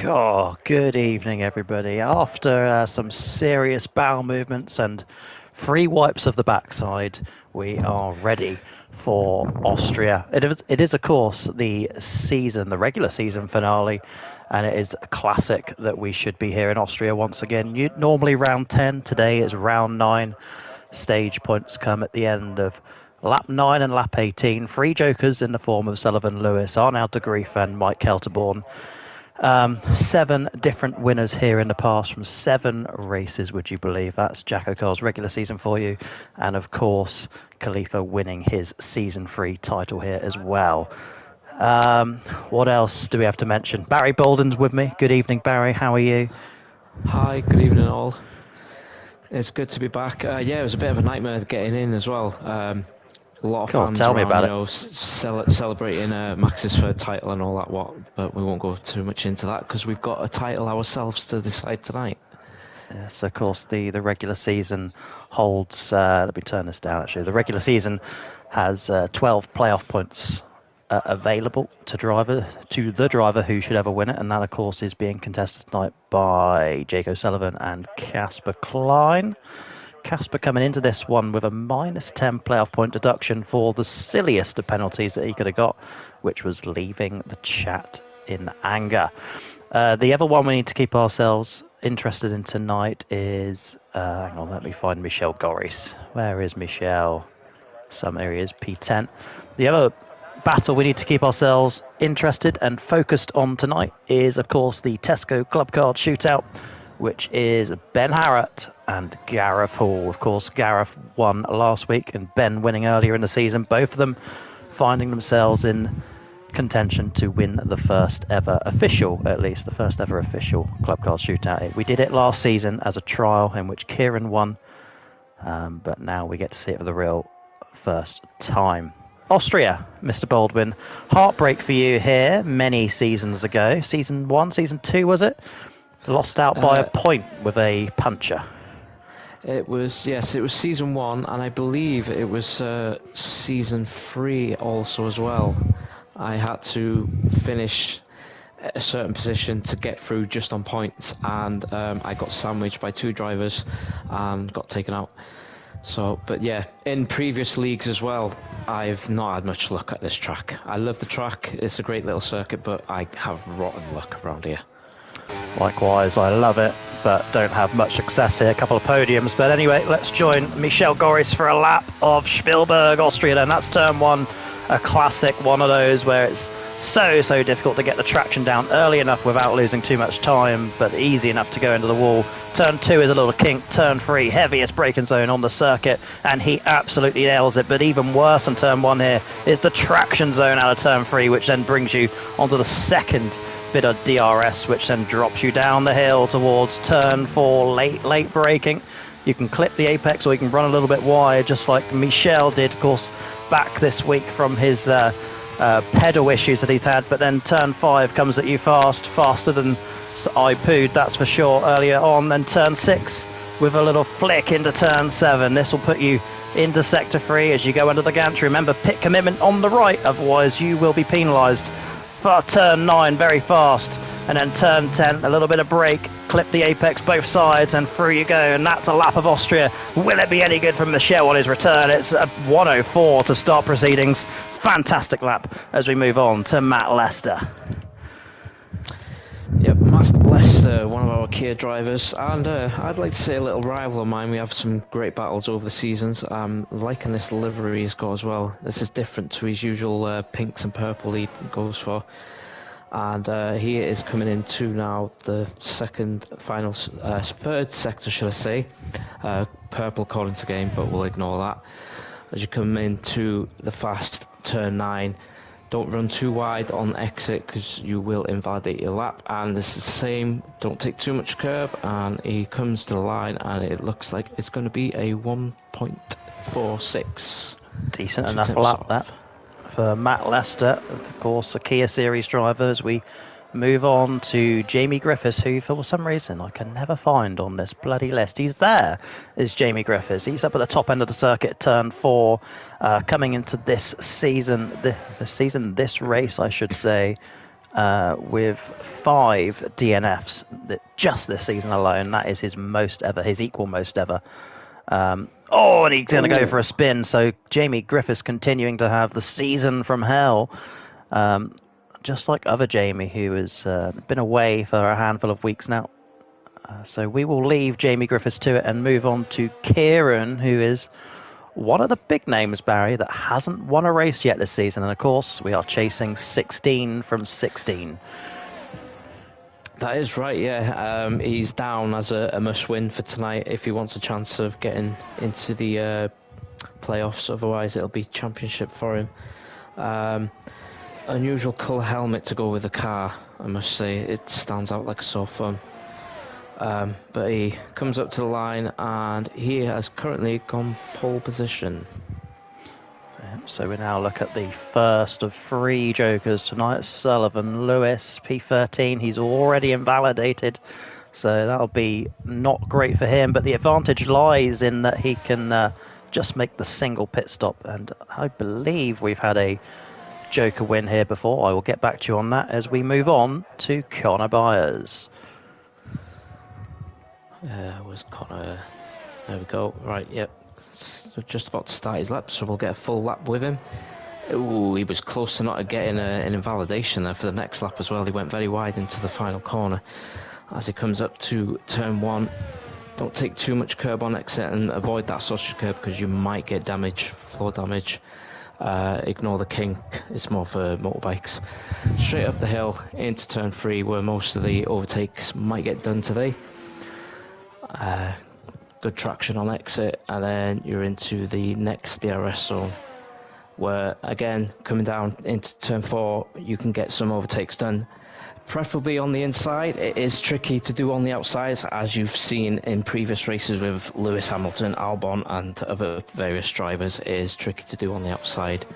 Oh, good evening, everybody. After some serious bowel movements and free wipes of the backside, we are ready for Austria. It is, of course, the regular season finale, and it is a classic that we should be here in Austria once again. Normally round 10, today is round 9. Stage points come at the end of lap 9 and lap 18. Three jokers in the form of Sullivan Lewis, Arnaud de Grief and Mike Kelterborn. 7 different winners here in the past from 7 races, would you believe? That's JACKOCAR's regular season for you. And of course, Khalifa winning his season 3 title here as well. What else do we have to mention? Barry Bolden's with me. Good evening, Barry. How are you? Hi, good evening all. It's good to be back. It was a bit of a nightmare getting in as well. A lot of fans tell me around, about it. Celebrating Max's third title and all that. But we won't go too much into that because we've got a title ourselves to decide tonight. Yes, of course. The regular season holds. Let me turn this down. Actually, the regular season has 12 playoff points available to the driver who should ever win it, and that, of course, is being contested tonight by Jake O'Sullivan and Casper Klein. Casper coming into this one with a -10 playoff point deduction for the silliest of penalties that he could have got, which was leaving the chat in anger. The other one we need to keep ourselves interested in tonight is, hang on, let me find Michel Goris. Where is Michel? Somewhere he is, P10. The other battle we need to keep ourselves interested and focused on tonight is, of course, the Tesco Club Card Shootout, which is Ben Harrott and Gareth Hall. Of course, Gareth won last week and Ben winning earlier in the season. Both of them finding themselves in contention to win the first ever official Club Card Shootout. We did it last season as a trial in which Kieran won, but now we get to see it for the real first time. Austria, Mr. Baldwin. Heartbreak for you here many seasons ago. Season 1, Season 2, was it? Lost out by a point with a puncher. It was season 1, and I believe it was season 3 also as well. I had to finish a certain position to get through just on points, and I got sandwiched by 2 drivers and got taken out. So, but yeah, in previous leagues as well, I've not had much luck at this track. I love the track, it's a great little circuit, but I have rotten luck around here. Likewise, I love it, but don't have much success here. A couple of podiums. But anyway, let's join Michel Goris for a lap of Spielberg, Austria. Then that's turn 1, a classic one of those where it's so difficult to get the traction down early enough without losing too much time, but easy enough to go into the wall. Turn 2 is a little kink. Turn 3, heaviest braking zone on the circuit, and he absolutely nails it. But even worse than turn 1 here is the traction zone out of turn 3, which then brings you onto the second bit of DRS, which then drops you down the hill towards turn 4, late braking. You can clip the apex or you can run a little bit wide, just like Michel did, of course, back this week from his pedal issues that he's had. But then turn 5 comes at you faster than I pooed, that's for sure, earlier on. Then turn 6 with a little flick into turn 7. This will put you into sector 3 as you go under the gantry. Remember, pit commitment on the right, otherwise you will be penalised. For turn 9, very fast, and then turn 10, a little bit of brake, clip the apex both sides, and through you go. And that's a lap of Austria. Will it be any good from Michel on his return? It's a 1:04 to start proceedings. Fantastic lap as we move on to Matt Lester. Yep, Matt Lester, one of our Kia drivers, and I'd like to say a little rival of mine. We have some great battles over the seasons. Liking this livery he's got as well. This is different to his usual pinks and purple he goes for. And he is coming into now the third sector, should I say. Purple according to game, but we'll ignore that. As you come into the fast turn 9, don't run too wide on exit because you will invalidate your lap. And this is the same, don't take too much curb. And he comes to the line and it looks like it's going to be a 1.46. Decent enough lap that for Matt Lester, of course, a Kia Series driver. As we move on to Jamie Griffiths, who for some reason I can never find on this bloody list. He's there, is Jamie Griffiths. He's up at the top end of the circuit, turn 4, coming into this season, this race, I should say, with 5 DNFs just this season alone. That is his most ever, his equal most ever. And he's going to go for a spin. So Jamie Griffiths continuing to have the season from hell. Just like other Jamie, who has been away for a handful of weeks now. So we will leave Jamie Griffiths to it and move on to Kieran, who is one of the big names, Barry, that hasn't won a race yet this season. And of course, we are chasing 16 from 16. That is right, yeah. He's down as a must-win for tonight if he wants a chance of getting into the playoffs. Otherwise, it'll be championship for him. Unusual colour helmet to go with the car, I must say. It stands out like a sore thumb. But he comes up to the line and he has currently gone pole position. So we now look at the first of 3 jokers tonight. Sullivan Lewis, P13. He's already invalidated, so that'll be not great for him. But the advantage lies in that he can just make the single pit stop. And I believe we've had a joker win here before. I will get back to you on that as we move on to Connor Byers. Where's Connor? There we go. Right, yep. So just about to start his lap, so we'll get a full lap with him. Ooh, he was close to not getting an invalidation there for the next lap as well. He went very wide into the final corner. As he comes up to turn 1, don't take too much curb on exit and avoid that sausage curb because you might get damage, floor damage. Ignore the kink, it's more for motorbikes. Straight up the hill into turn 3 where most of the overtakes might get done today. Good traction on exit, and then you're into the next DRS zone where again coming down into turn 4 you can get some overtakes done, preferably on the inside. It is tricky to do on the outsides, as you've seen in previous races with Lewis Hamilton, Albon and other various drivers. It is tricky to do on the outside.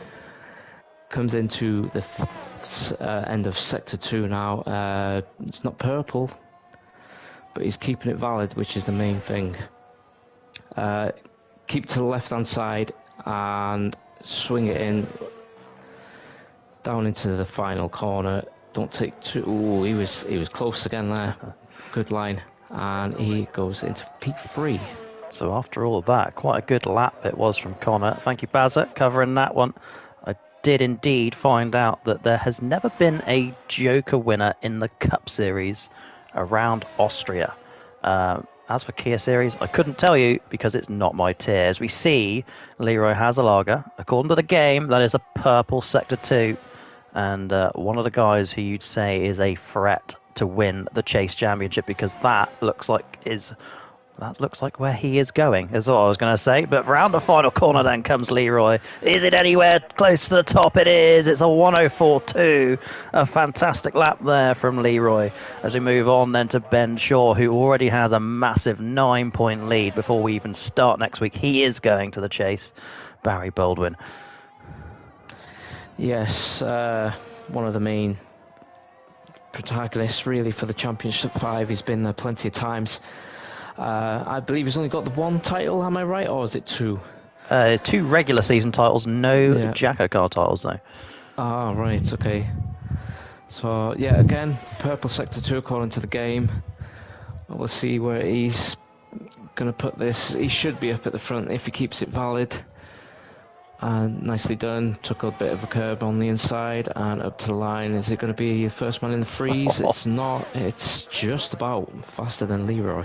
Comes into the end of sector 2 now. It's not purple, but he's keeping it valid, which is the main thing. Keep to the left hand side and swing it in down into the final corner. Don't take too. Ooh, he was close again there. Good line, and he goes into P3. So after all of that, quite a good lap it was from Connor. Thank you, Bazza, covering that one. I did indeed find out that there has never been a Joker winner in the Cup Series around Austria. As for Kia Series, I couldn't tell you because it's not my tier. As we see, Leroy Hazelager, according to the game, that is a purple Sector 2. And one of the guys who you'd say is a threat to win the Chase Championship, because that looks like where he is going, is what I was going to say. But round the final corner then comes Leroy. Is it anywhere close to the top? It is. It's a 104.2. A fantastic lap there from Leroy. As we move on then to Ben Shaw, who already has a massive 9-point lead before we even start next week. He is going to the Chase. Barry Baldwin. Yes, one of the main protagonists really for the Championship 5. He's been there plenty of times. I believe he's only got the 1 title, am I right, or is it 2? 2 regular season titles, no JACKOCAR titles though. Ah, right, okay. So, yeah, again, purple sector 2 according to the game. We'll see where he's going to put this. He should be up at the front if he keeps it valid. And nicely done. Took a bit of a curb on the inside and up to the line. Is it going to be the first man in the freeze? It's not. It's just about faster than Leroy.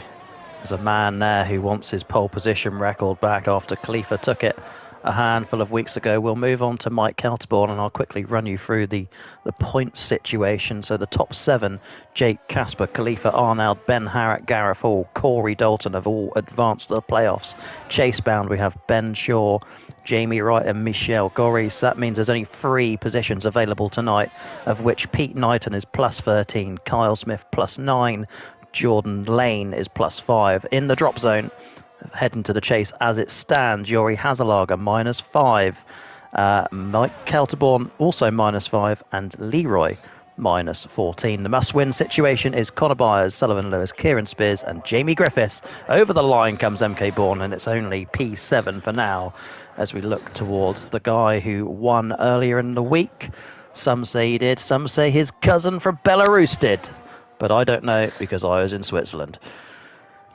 There's a man there who wants his pole position record back after Khalifa took it a handful of weeks ago. We'll move on to Mike Kelterborn and I'll quickly run you through the point situation. So the top 7, Jake Casper, Khalifa Arnold, Ben Harrett, Gareth Hall, Corey Dalton have all advanced to the playoffs. Chase bound, we have Ben Shaw, Jamie Wright and Michelle Goris. That means there's only 3 positions available tonight, of which Pete Knighton is plus 13, Kyle Smith plus 9, Jordan Lane is plus 5. In the drop zone, heading to the Chase as it stands, Yuri Hazelager minus 5, Mike Kelterborn also minus 5, and Leroy minus 14. The must-win situation is Connor Byers, Sullivan Lewis, Kieran Spears and Jamie Griffiths. Over the line comes MK Bourne, and it's only P7 for now as we look towards the guy who won earlier in the week. Some say he did. Some say his cousin from Belarus did. But I don't know because I was in Switzerland.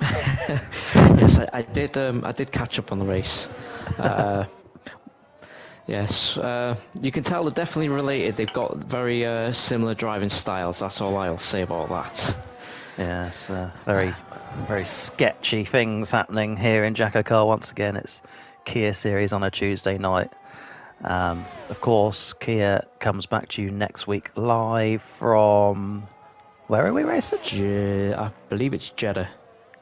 Yes, I did. I did catch up on the race. Yes, you can tell they're definitely related. They've got very similar driving styles. That's all I'll say about that. Yes, very sketchy things happening here in JACKOCAR once again. It's Kia Series on a Tuesday night. Of course, Kia comes back to you next week live from... Where are we racing? I believe it's Jeddah.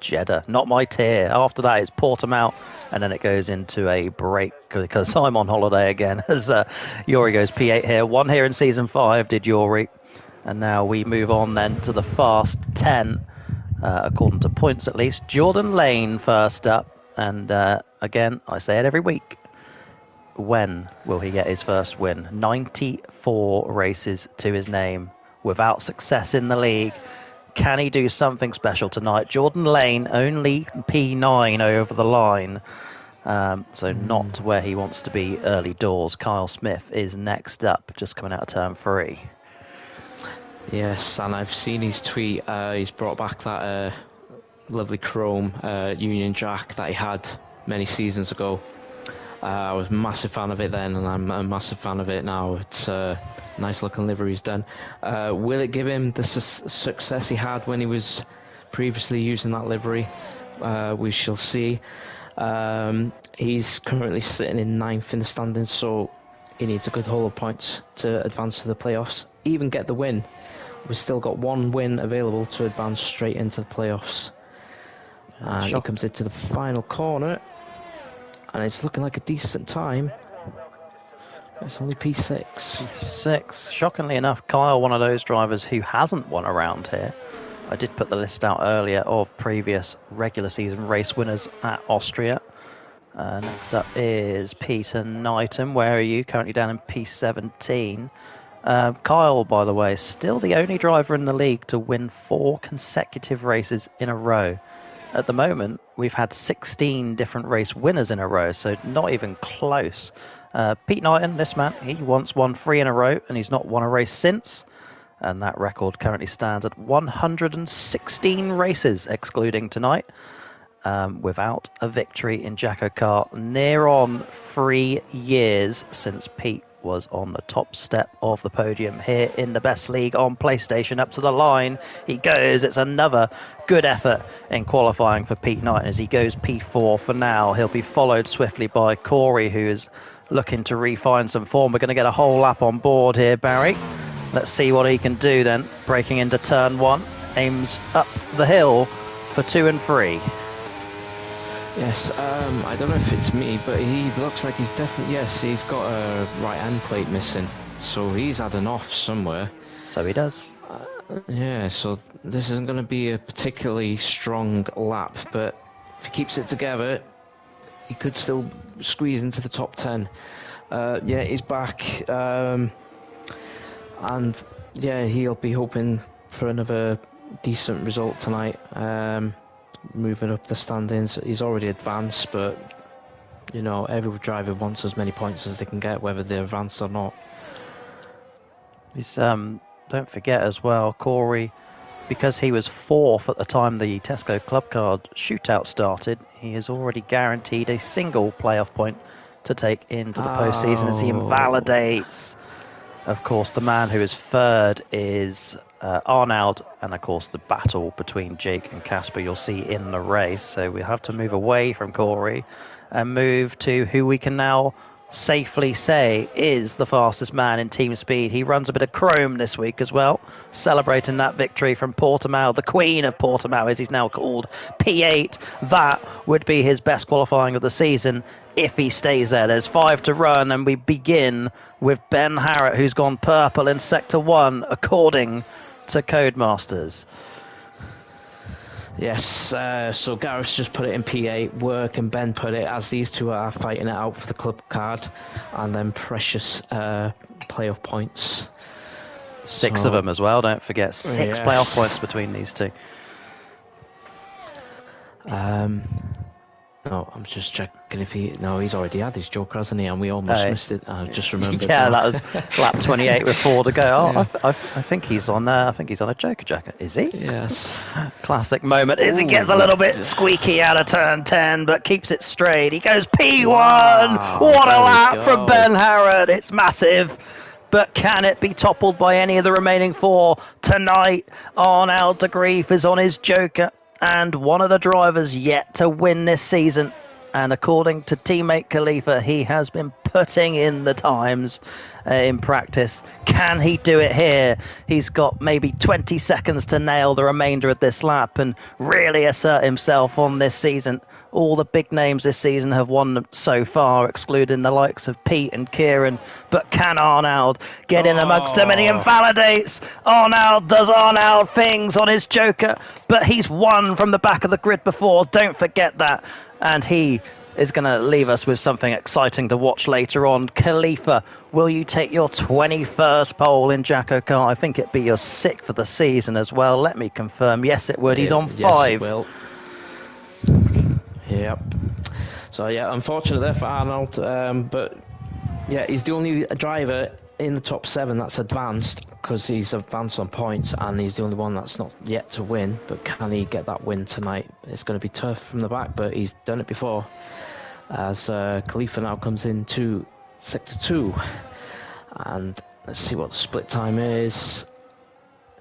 Jeddah, not my tier. After that, it's Portimao, and then it goes into a break because I'm on holiday again. As Yuri goes P8 here, 1 here in Season 5, did Yuri. And now we move on then to the Fast 10, according to points at least. Jordan Lane first up, and again, I say it every week. When will he get his first win? 94 races to his name without success in the league. Can he do something special tonight? Jordan Lane only P9 over the line, so not where he wants to be early doors. Kyle Smith is next up, just coming out of turn 3. Yes, and I've seen his tweet. He's brought back that lovely chrome Union Jack that he had many seasons ago. I was a massive fan of it then, and I'm a massive fan of it now. It's a nice looking livery he's done. Will it give him the success he had when he was previously using that livery? We shall see. He's currently sitting in 9th in the standings, so he needs a good haul of points to advance to the playoffs, even get the win. We've still got 1 win available to advance straight into the playoffs. And he comes into the final corner, and it's looking like a decent time. It's only P6. P6. Shockingly enough, Kyle, one of those drivers who hasn't won around here. I did put the list out earlier of previous regular season race winners at Austria. Next up is Peter Knighton. Where are you? Currently down in P17. Kyle, by the way, still the only driver in the league to win 4 consecutive races in a row. At the moment, we've had 16 different race winners in a row, so not even close. Pete Knighton, this man, he once won 3 in a row, and he's not won a race since. And that record currently stands at 116 races, excluding tonight, without a victory in JACKOCAR. Near on 3 years since Pete was on the top step of the podium here in the best league on PlayStation. Up to the line he goes. It's another good effort in qualifying for Pete Knighton as he goes P4 for now. He'll be followed swiftly by Corey, who is looking to refine some form. We're going to get a whole lap on board here, Barry. Let's see what he can do then. Breaking into turn 1, aims up the hill for 2 and 3. Yes, I don't know if it's me, but he looks like he's definitely... Yes, he's got a right end plate missing, so he's had an off somewhere. So he does. Yeah, so this isn't going to be a particularly strong lap, but if he keeps it together, he could still squeeze into the top 10. Yeah, he's back, and yeah, he'll be hoping for another decent result tonight. Moving up the standings, he's already advanced, but you know, every driver wants as many points as they can get, whether they're advanced or not. He's don't forget as well, Corey, because he was 4th at the time the Tesco Club Card shootout started, he is already guaranteed a single playoff point to take into the postseason as he invalidates. Of course, the man who is 3rd is Arnaud, and of course the battle between Jake and Casper you'll see in the race. So we have to move away from Corey and move to who we can now safely say is the fastest man in team speed. He runs a bit of chrome this week as well, celebrating that victory from Portimao, the Queen of Portimao as he's now called, P8. That would be his best qualifying of the season if he stays there. There's 5 to run, and we begin with Ben Harrett, who's gone purple in Sector 1 according to Codemasters. Yes, so Gareth's just put it in P8, Work and Ben put it, as these two are fighting it out for the club card, and then precious playoff points. 6 of them as well, don't forget. 6 playoff points between these two. No, I'm just checking if he. No, he's already had his joker, hasn't he? And we almost missed it. I just remembered. Yeah, now. that was lap 28 with 4 to go. Oh, Yeah. I think he's on there. I think he's on a Joker jacket. Is he? Yes. Classic moment is he gets a little bit squeaky out of turn 10, but keeps it straight. He goes P1. Wow, What a there we lap go. from Ben Harrod. It's massive. But can it be toppled by any of the remaining 4? Tonight, Arnold de Grief is on his Joker, and one of the drivers yet to win this season. And according to teammate Khalifa, he has been putting in the times in practice. Can he do it here? He's got maybe 20 seconds to nail the remainder of this lap and really assert himself on this season. All the big names this season have won so far, excluding the likes of Pete and Kieran. But can Arnold get in amongst them? And he invalidates. Arnold does Arnold things on his Joker, but he's won from the back of the grid before. Don't forget that. And he is going to leave us with something exciting to watch later on. Khalifa, will you take your 21st pole in JACKOCAR? I think it'd be your 6th for the season as well. Let me confirm. Yes, it would. He's on 5. Yes, it will. Yep. So yeah, unfortunate there for Arnold, but yeah, he's the only driver in the top 7 that's advanced, because he's advanced on points, and he's the only one that's not yet to win. But can he get that win tonight? It's going to be tough from the back, but he's done it before. As Khalifa now comes into sector 2, and let's see what the split time is.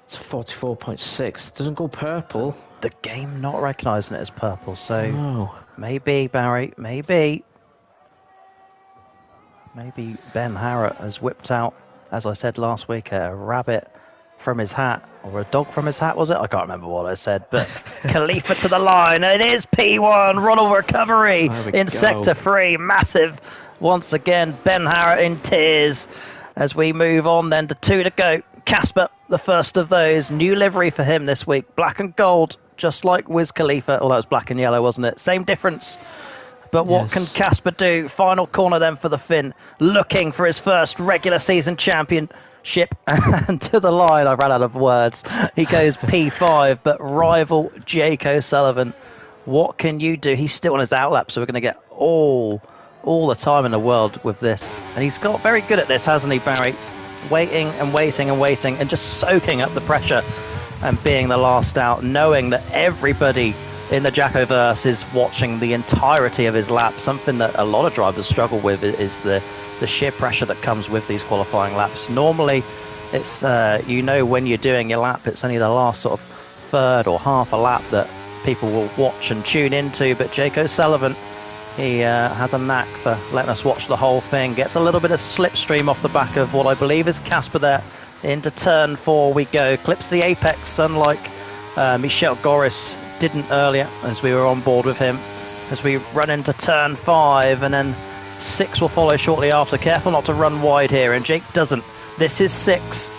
It's 44.6. Doesn't go purple. The game not recognising it as purple, so No. maybe, Barry, maybe Ben Harrod has whipped out, as I said last week, a rabbit from his hat, or a dog from his hat, was it? I can't remember what I said, but Khalifa to the line, and it is P1, Ronald recovery in sector 3, massive. Once again, Ben Harrod in tears as we move on then to 2 to go. Casper, the first of those, new livery for him this week, black and gold, just like Wiz Khalifa, although it was black and yellow, wasn't it? Same difference. But what can Casper do? Final corner then for the Finn, looking for his first regular season championship. And to the line, I ran out of words. He goes P5, but rival Jake O'Sullivan, what can you do? He's still on his outlap, so we're going to get all the time in the world with this. And he's got very good at this, hasn't he, Barry? Waiting and waiting and waiting and just soaking up the pressure and being the last out, knowing that everybody in the Jackoverse is watching the entirety of his lap. Something that a lot of drivers struggle with is the sheer pressure that comes with these qualifying laps. Normally, it's when you're doing your lap, it's only the last sort of third or half a lap that people will watch and tune into. But Jake O'Sullivan, he has a knack for letting us watch the whole thing. Gets a little bit of slipstream off the back of what I believe is Casper there. Into turn 4 we go. Clips the apex, unlike Michel Goris didn't earlier as we were on board with him. As we run into turn 5, and then 6 will follow shortly after. Careful not to run wide here, and Jake doesn't. This is 6.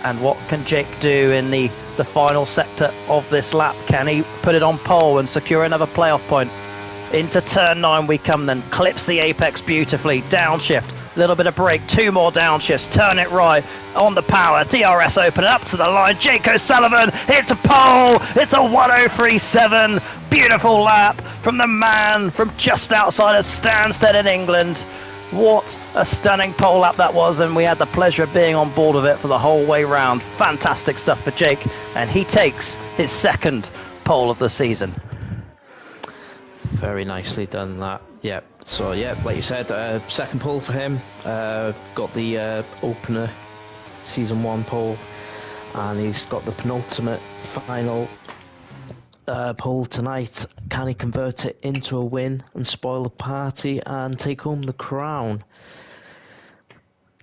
And what can Jake do in the final sector of this lap? Can he put it on pole and secure another playoff point? Into turn 9 we come then. Clips the apex beautifully. Downshift. Little bit of brake. 2 more downshifts. Turn it right. On the power. DRS open up to the line. Jake O'Sullivan into pole. It's a 1:03.7. Beautiful lap from the man from just outside of Stansted in England. What a stunning pole lap that was, and we had the pleasure of being on board with it for the whole way round. Fantastic stuff for Jake, and he takes his 2nd pole of the season. Very nicely done that. Yeah. So yeah, like you said, 2nd pole for him. Got the opener season 1 pole, and he's got the penultimate final pole tonight. Can he convert it into a win and spoil the party and take home the crown?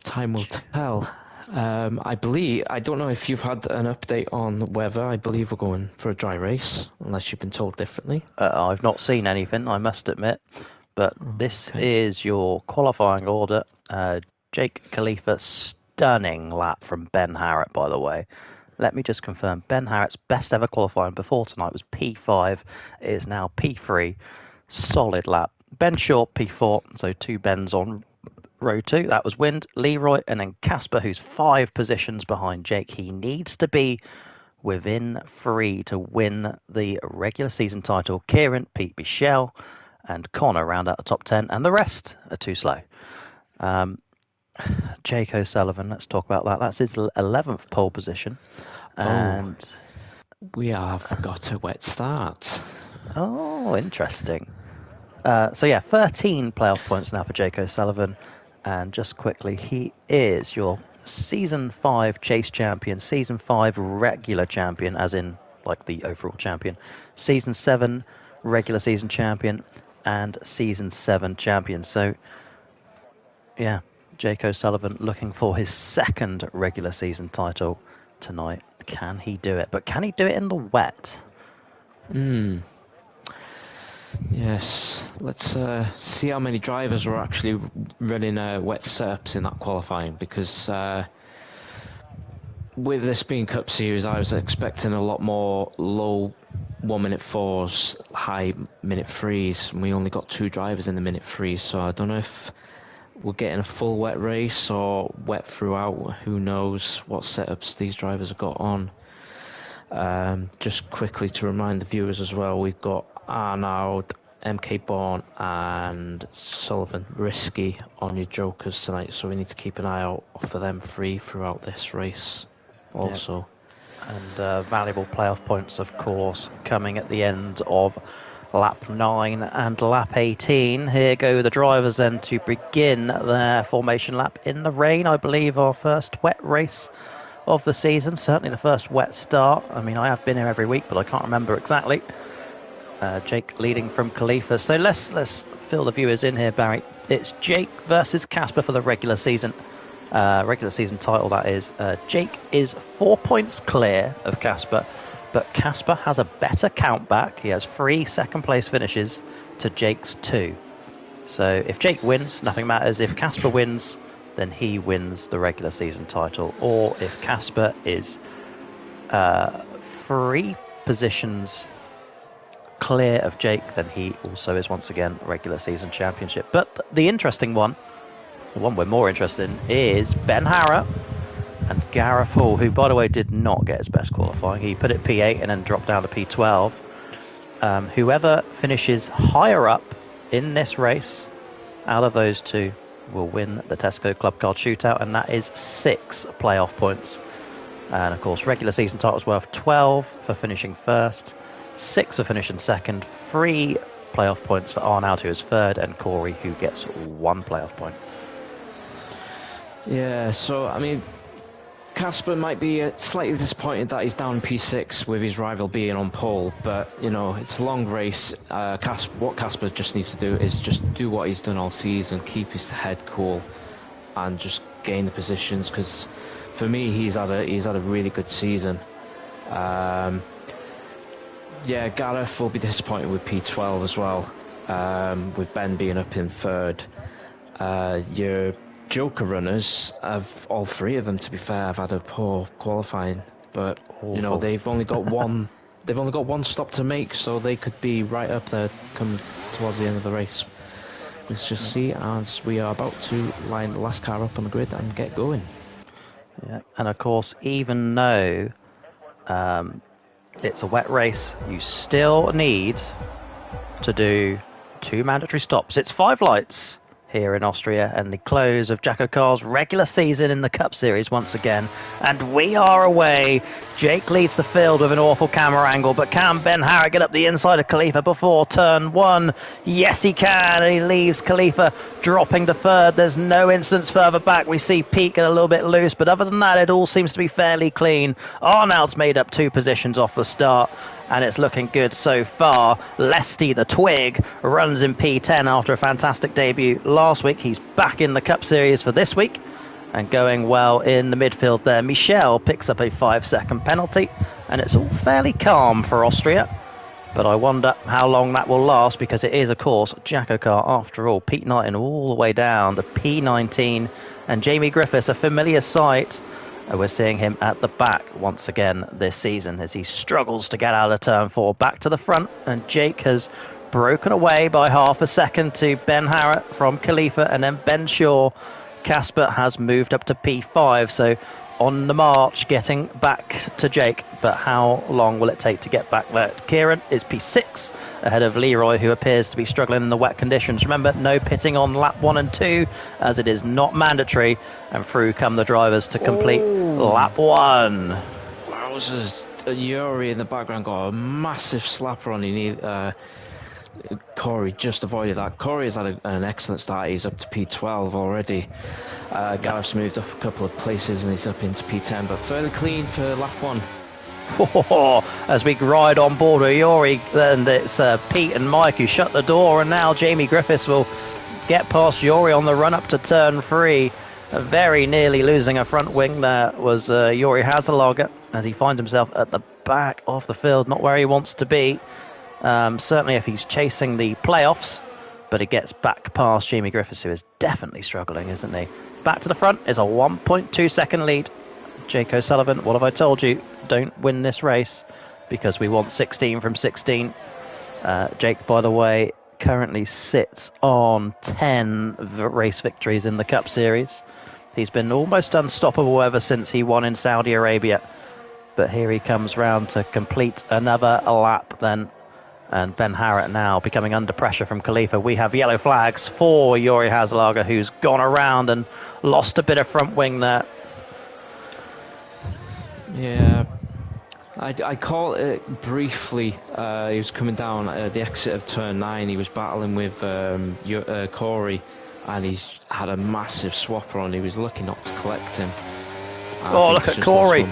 Time will tell. I don't know if you've had an update on the weather. I believe we're going for a dry race, unless you've been told differently. I've not seen anything, I must admit. But this is your qualifying order. Jake Khalifa, stunning lap from Ben Harrod, by the way. Let me just confirm. Ben Harrod's best ever qualifying before tonight was P5. It is now P3. Solid lap. Ben Short, P4. So 2 Bens on row 2. That was Wind, Leroy, and then Casper, who's 5 positions behind Jake. He needs to be within 3 to win the regular season title. Kieran, Pete Bichelle, and Connor round out the top 10, and the rest are too slow. Jake O'Sullivan, let's talk about that. That's his 11th pole position. And we have got a wet start. Oh, interesting. 13 playoff points now for Jake O'Sullivan. And just quickly, he is your Season 5 Chase Champion, Season 5 Regular Champion, as in, like, the overall champion, Season 7 Regular Season Champion, and Season 7 Champion. So, yeah, Jake O'Sullivan looking for his second regular season title tonight. Can he do it? But can he do it in the wet? Yes, let's see how many drivers were actually running wet setups in that qualifying, because with this being Cup Series, I was expecting a lot more low 1 minute 4s, high minute 3s, and we only got 2 drivers in the minute 3s, so I don't know if we're getting a full wet race or wet throughout. Who knows what setups these drivers have got on. Just quickly to remind the viewers as well, we've got Arnaud, MK Bourne and Sullivan Risky on your jokers tonight, so we need to keep an eye out for them free throughout this race also. Yep. And valuable playoff points, of course, coming at the end of lap 9 and lap 18. Here go the drivers then to begin their formation lap in the rain. I believe our first wet race of the season, certainly the first wet start. I mean, I have been here every week, but I can't remember exactly. Jake leading from Khalifa. So let's fill the viewers in here, Barry. It's Jake versus Casper for the regular season title, that is. Jake is 4 points clear of Casper, but Casper has a better countback. He has 3 second place finishes to Jake's 2. So if Jake wins, nothing matters. If Casper wins, then he wins the regular season title. Or if Casper is 3 positions clear of Jake, then he also is once again regular season championship. But the interesting one, the one we're more interested in, is Ben Harrah and Gareth Hall, who, by the way, did not get his best qualifying. He put it P8 and then dropped down to P12. Whoever finishes higher up in this race out of those 2 will win the Tesco Club Card Shootout, and that is 6 playoff points. And, of course, regular season titles worth 12 for finishing first, 6 for finishing second, 3 playoff points for Arnaud, who is third, and Corey, who gets 1 playoff point. Yeah, so, I mean, Casper might be slightly disappointed that he's down P6 with his rival being on pole, but, you know, it's a long race. What Casper just needs to do is just do what he's done all season, keep his head cool, and just gain the positions, because for me, he's had a really good season. Yeah, Gareth will be disappointed with P12 as well, with Ben being up in third. Your Joker runners, all 3 of them, to be fair, have had a poor qualifying, but awful. You know, they've only got one. They've only got 1 stop to make, so they could be right up there come towards the end of the race. Let's just see as we are about to line the last car up on the grid and get going. Yeah, and of course, even though it's a wet race, you still need to do 2 mandatory stops. It's 5 lights here in Austria, and the close of JACKOCAR's regular season in the Cup Series once again. And we are away. Jake leads the field with an awful camera angle, but can Ben Harrah get up the inside of Khalifa before turn 1? Yes, he can, and he leaves Khalifa dropping to third. There's no incidents further back. We see Pete get a little bit loose, but other than that, it all seems to be fairly clean. Arnaud's made up 2 positions off the start, and it's looking good so far. Lesty the Twig runs in P10 after a fantastic debut last week. He's back in the Cup Series for this week and going well in the midfield there. Michel picks up a 5-second penalty, and it's all fairly calm for Austria. But I wonder how long that will last, because it is, of course, JACKOCAR after all. Pete Knighton all the way down to P19, and Jamie Griffiths, a familiar sight. We're seeing him at the back once again this season as he struggles to get out of turn 4 back to the front, and Jake has broken away by half a second to Ben Harrah from Khalifa and then Ben Shaw. Casper has moved up to P5, so on the march getting back to Jake, but how long will it take to get back there? Kieran is P6 ahead of Leroy, who appears to be struggling in the wet conditions. Remember, no pitting on lap 1 and 2, as it is not mandatory, and through come the drivers to complete lap 1. Wowzers. Yuri in the background got a massive slapper on. Corey just avoided that. Corey has had an excellent start. He's up to P12 already. Gareth's moved up a couple of places and he's up into P10, but fairly clean for lap 1. As we ride on board with Yuri, and it's Pete and Mike who shut the door, and now Jamie Griffiths will get past Yuri on the run up to turn 3. Very nearly losing a front wing there was Yuri Haseloger, as he finds himself at the back of the field, not where he wants to be. Certainly if he's chasing the playoffs, but he gets back past Jamie Griffiths, who is definitely struggling, isn't he? Back to the front is a 1.2 second lead. Jake O'Sullivan, what have I told you? Don't win this race, because we want 16 from 16. Jake, by the way, currently sits on 10 race victories in the Cup Series. He's been almost unstoppable ever since he won in Saudi Arabia. But here he comes round to complete another lap then. And Ben Harrett now becoming under pressure from Khalifa. We have yellow flags for Yuri Haseloger, who's gone around and lost a bit of front wing there. Yeah, I caught it briefly. He was coming down at the exit of turn 9. He was battling with Corey, and he's had a massive swapper on. He was lucky not to collect him. Oh, look at Corey.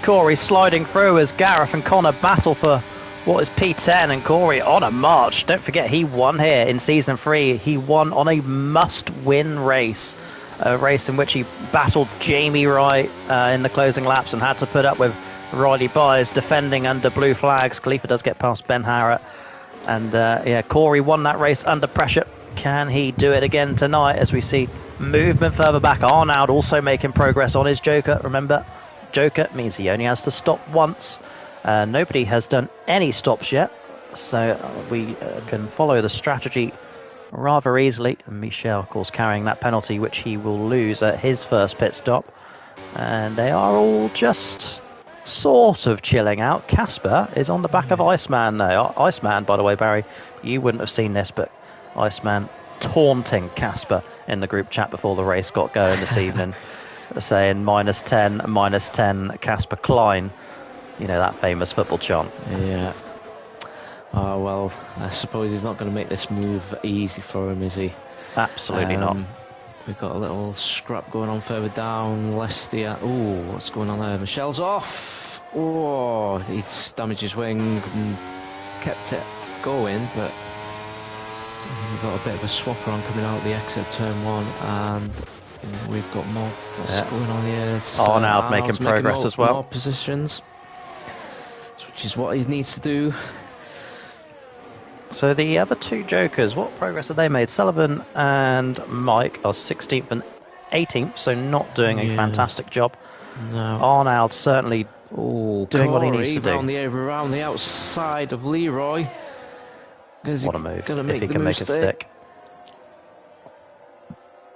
Corey sliding through as Gareth and Connor battle for what is P10, and Corey on a march. Don't forget, he won here in Season 3. He won on a must-win race. A race in which he battled Jamie Wright in the closing laps and had to put up with Riley Byers defending under blue flags. Khalifa does get past Ben Harrett. And yeah, Corey won that race under pressure. Can he do it again tonight, as we see movement further back? Arnaud also making progress on his Joker. Remember, Joker means he only has to stop once. Nobody has done any stops yet, so we can follow the strategy rather easily. And Michel, of course, carrying that penalty, which he will lose at his first pit stop. And they are all just sort of chilling out. Casper is on the back of Iceman now. Iceman, by the way, Barry, you wouldn't have seen this, but Iceman taunting Casper in the group chat before the race got going this evening, saying -10, Casper Klein. You know, that famous football chant. Yeah. Oh, well, I suppose he's not going to make this move easy for him, is he? Absolutely not. We've got a little scrap going on further down. Lestia. Oh, what's going on there? Michel's off. Oh, he's damaged his wing and kept it going, but we've got a bit of a swapper on coming out the exit of turn 1, and we've got more. What's going on here? Arnaud making progress as well. More positions, which is what he needs to do. So the other two Jokers, what progress have they made? Sullivan and Mike are 16th and 18th, so not doing a fantastic job. No. Arnaud certainly doing what he needs to do. Around the outside of Leroy. What a move, if he can make it stick.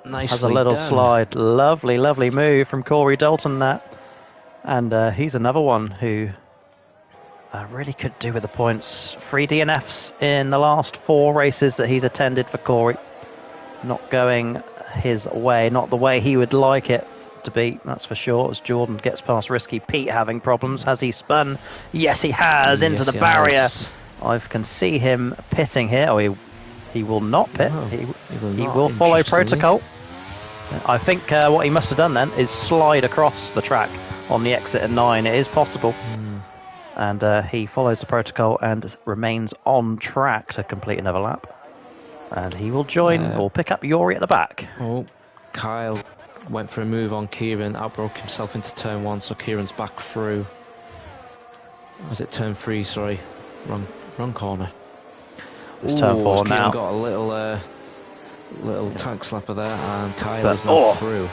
Nicely has a little done. slide. Lovely, lovely move from Corey Dalton there. And he's another one who really could do with the points. 3 DNFs in the last 4 races that he's attended for Corey. Not going his way, not the way he would like it to be, that's for sure, as Jordan gets past Risky. Pete having problems. Has he spun? Yes, he has, into the barrier. I can see him pitting here. Oh, he will not pit. No, he will follow protocol. I think what he must have done then is slide across the track on the exit at 9. It is possible. And he follows the protocol and remains on track to complete another lap. And he will join or pick up Yuri at the back. Oh, Kyle went for a move on Kieran, outbroke himself into turn 1, so Kieran's back through. Was it turn 3? Sorry, wrong corner. It's turn 4 now. Kieran got a little tank slapper there, and Kyle is now through.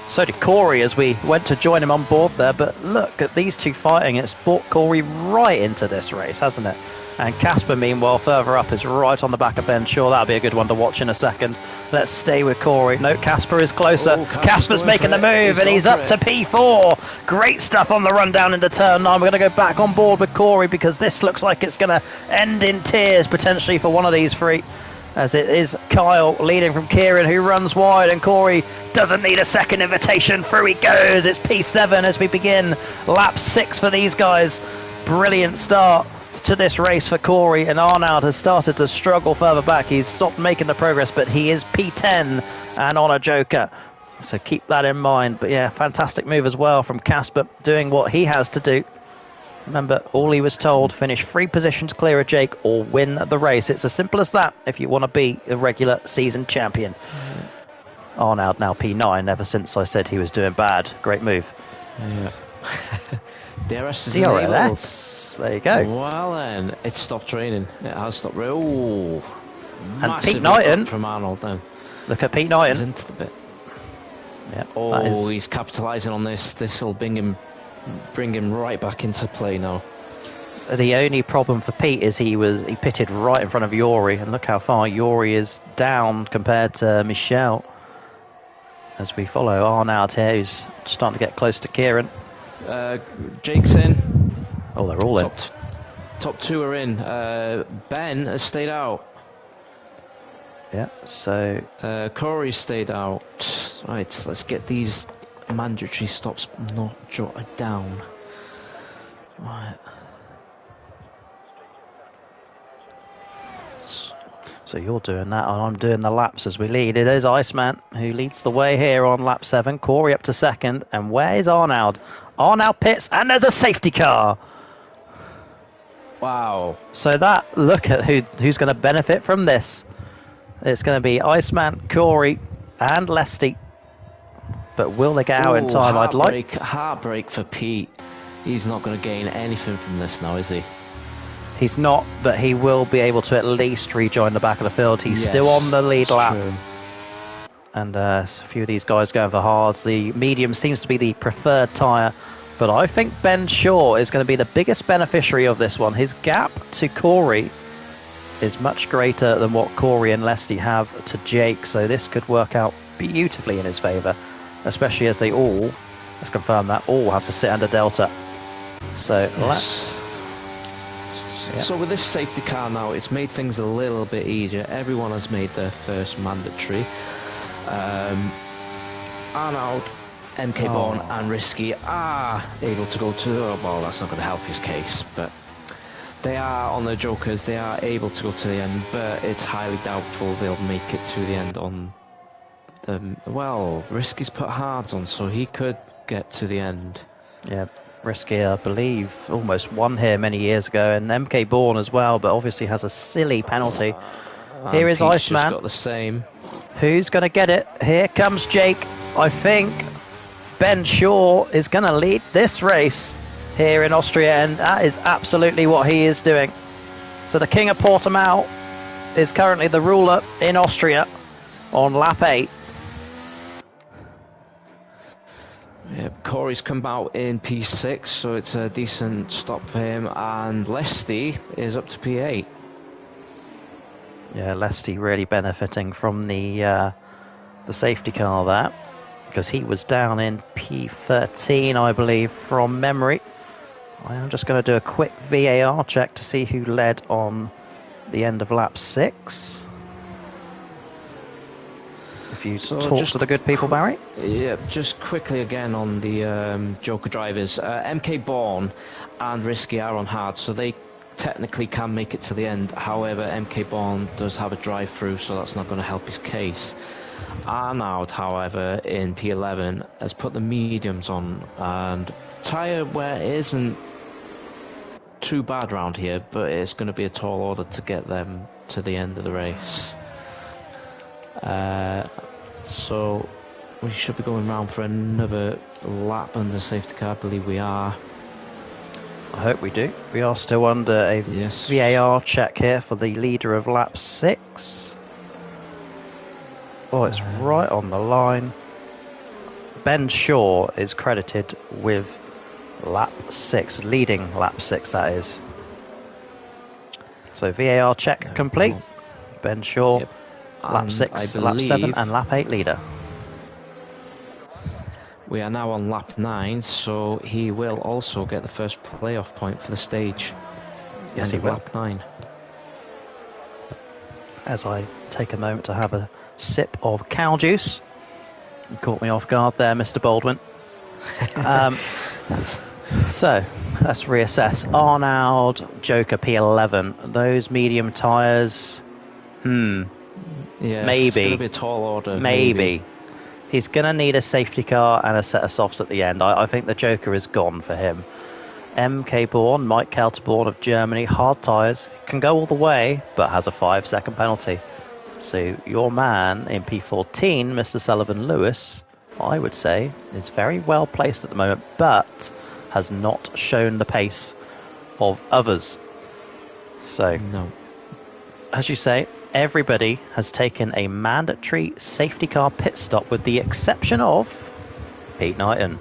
So did Corey as we went to join him on board there, but look at these two fighting. It's brought Corey right into this race, hasn't it? And Casper, meanwhile, further up is right on the back of Ben Shaw. That'll be a good one to watch in a second. Let's stay with Corey. No, Casper is closer. Oh, Casper's making the move, and he's up to P4. Great stuff on the run down into turn 9. We're going to go back on board with Corey because this looks like it's going to end in tears potentially for one of these three. As it is Kyle leading from Kieran, who runs wide, and Corey doesn't need a second invitation. Through he goes. It's P7 as we begin lap 6 for these guys. Brilliant start to this race for Corey, and Arnaud has started to struggle further back. He's stopped making the progress, but he is P10 and on a joker, so keep that in mind. But yeah, fantastic move as well from Casper, doing what he has to do. Remember, all he was told, finish 3 positions clear of Jake or win the race. It's as simple as that if you want to be a regular season champion. Arnaud now P9 ever since I said he was doing bad. Great move. Yeah. DRS is enabled. There you go. Well then, it stopped raining. It has stopped raining. Oh, and Pete Knighton from Arnold then. Look at Pete Knighton. He's into the bit. Yeah. Oh, he's capitalising on this. This will bring him right back into play now. The only problem for Pete is he pitted right in front of Yori, and look how far Yori is down compared to Michelle. As we follow Arnaud here, who's starting to get close to Kieran. Jake's in. Oh, they're all in. Top 2 are in. Ben has stayed out. Yeah, so... Corey stayed out. Right, let's get these mandatory stops not jotted down. Right. So you're doing that, and I'm doing the laps as we lead. It is Iceman who leads the way here on lap 7. Corey up to second. And where is Arnaud? Arnaud pits, and there's a safety car. Wow. So look at who's going to benefit from this. It's going to be Iceman, Corey, and Lesty. But will they get out in time? Heartbreak for Pete. He's not going to gain anything from this now, is he? He's not, but he will be able to at least rejoin the back of the field. He's still on the lead lap. True. And a few of these guys going for hards. The medium seems to be the preferred tyre. But I think Ben Shaw is going to be the biggest beneficiary of this one. His gap to Corey is much greater than what Corey and Lesty have to Jake. So this could work out beautifully in his favour. Especially as they all, let's confirm that, all have to sit under Delta. So let's... Yeah. So with this safety car now, it's made things a little bit easier. Everyone has made their first mandatory. Arnaud, MK Bourne and Risky are able to go to... well, that's not going to help his case, but they are on the jokers. They are able to go to the end, but it's highly doubtful they'll make it to the end on... well, Risky's put hards on, so he could get to the end. Yeah. Risky, I believe, almost won here many years ago, and MK Bourne as well, but obviously has a silly penalty. Here is Pete's Iceman. Just got the same. Who's going to get it? Here comes Jake. I think Ben Shaw is going to lead this race here in Austria, and that is absolutely what he is doing. So the King of Portimao is currently the ruler in Austria on lap 8. Yeah, Corey's come out in P6, so it's a decent stop for him, and Lesty is up to P8. Yeah, Lesty really benefiting from the safety car there, because he was down in P13, I believe, from memory. I'm just going to do a quick VAR check to see who led on the end of lap 6. If you talk to the good people, Barry. Yeah, just quickly again on the Joker drivers. MK Bourne and Risky are on hard, so they technically can make it to the end. However, MK Bourne does have a drive-through, so that's not going to help his case. Arnaud, however, in P11 has put the mediums on, and tyre wear isn't too bad around here, but it's going to be a tall order to get them to the end of the race. So we should be going round for another lap under safety car. I believe we are. I hope we do. We are still under a VAR check here for the leader of lap 6. Oh, it's right on the line. Ben Shaw is credited with lap 6, leading lap 6, that is. So VAR check complete. Ben Shaw, Yep. lap And 6, I lap 7 believe and lap 8 leader. we are now on lap 9, so he will also get the first playoff point for the stage. Yes, End he of will. lap 9. As I take a moment to have a sip of cow juice. You caught me off guard there, Mr. Baldwin. So, let's reassess. Arnaud, Joker P11. Those medium tyres, Yeah, maybe. It's going to be a tall order. Maybe. He's going to need a safety car and a set of softs at the end. I think the Joker is gone for him. MK Born, Mike Kelterborn of Germany, hard tyres, can go all the way, but has a 5-second penalty. So your man in P14, Mr. Sullivan Lewis, I would say, is very well placed at the moment, but has not shown the pace of others. So, No. as you say, everybody has taken a mandatory safety car pit stop with the exception of Pete Knighton.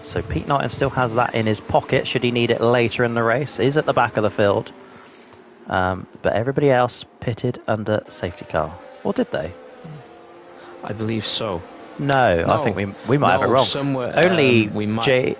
So Pete Knighton still has that in his pocket should he need it later in the race. He's at the back of the field. But everybody else pitted under safety car. Or did they? I believe so. No, I think we might have it wrong. Somewhere, Only we might,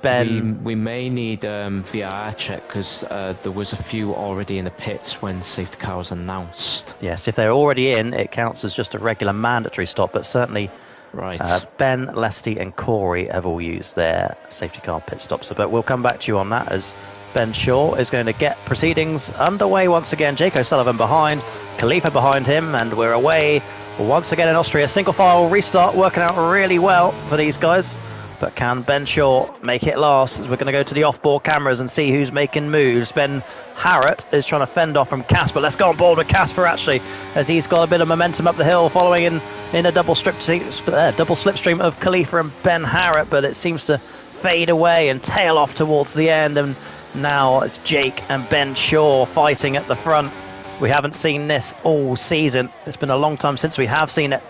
Ben. We may need VAR check because there was a few already in the pits when the safety car was announced. Yes, if they're already in, it counts as just a regular mandatory stop, but certainly Right. Ben, Lesty and Corey have all used their safety car pit stops. But we'll come back to you on that as Ben Shaw is going to get proceedings underway once again. Jaco Sullivan behind, Khalifa behind him, and we're away once again in Austria. Single file restart working out really well for these guys. But can Ben Shaw make it last? As we're going to go to the off-board cameras and see who's making moves. Ben Harrott is trying to fend off from Casper. Let's go on board with Casper actually, as he's got a bit of momentum up the hill following in a double slipstream of Khalifa and Ben Harrott, but it seems to fade away and tail off towards the end. And now it's Jake and Ben Shaw fighting at the front. We haven't seen this all season. It's been a long time since we have seen it.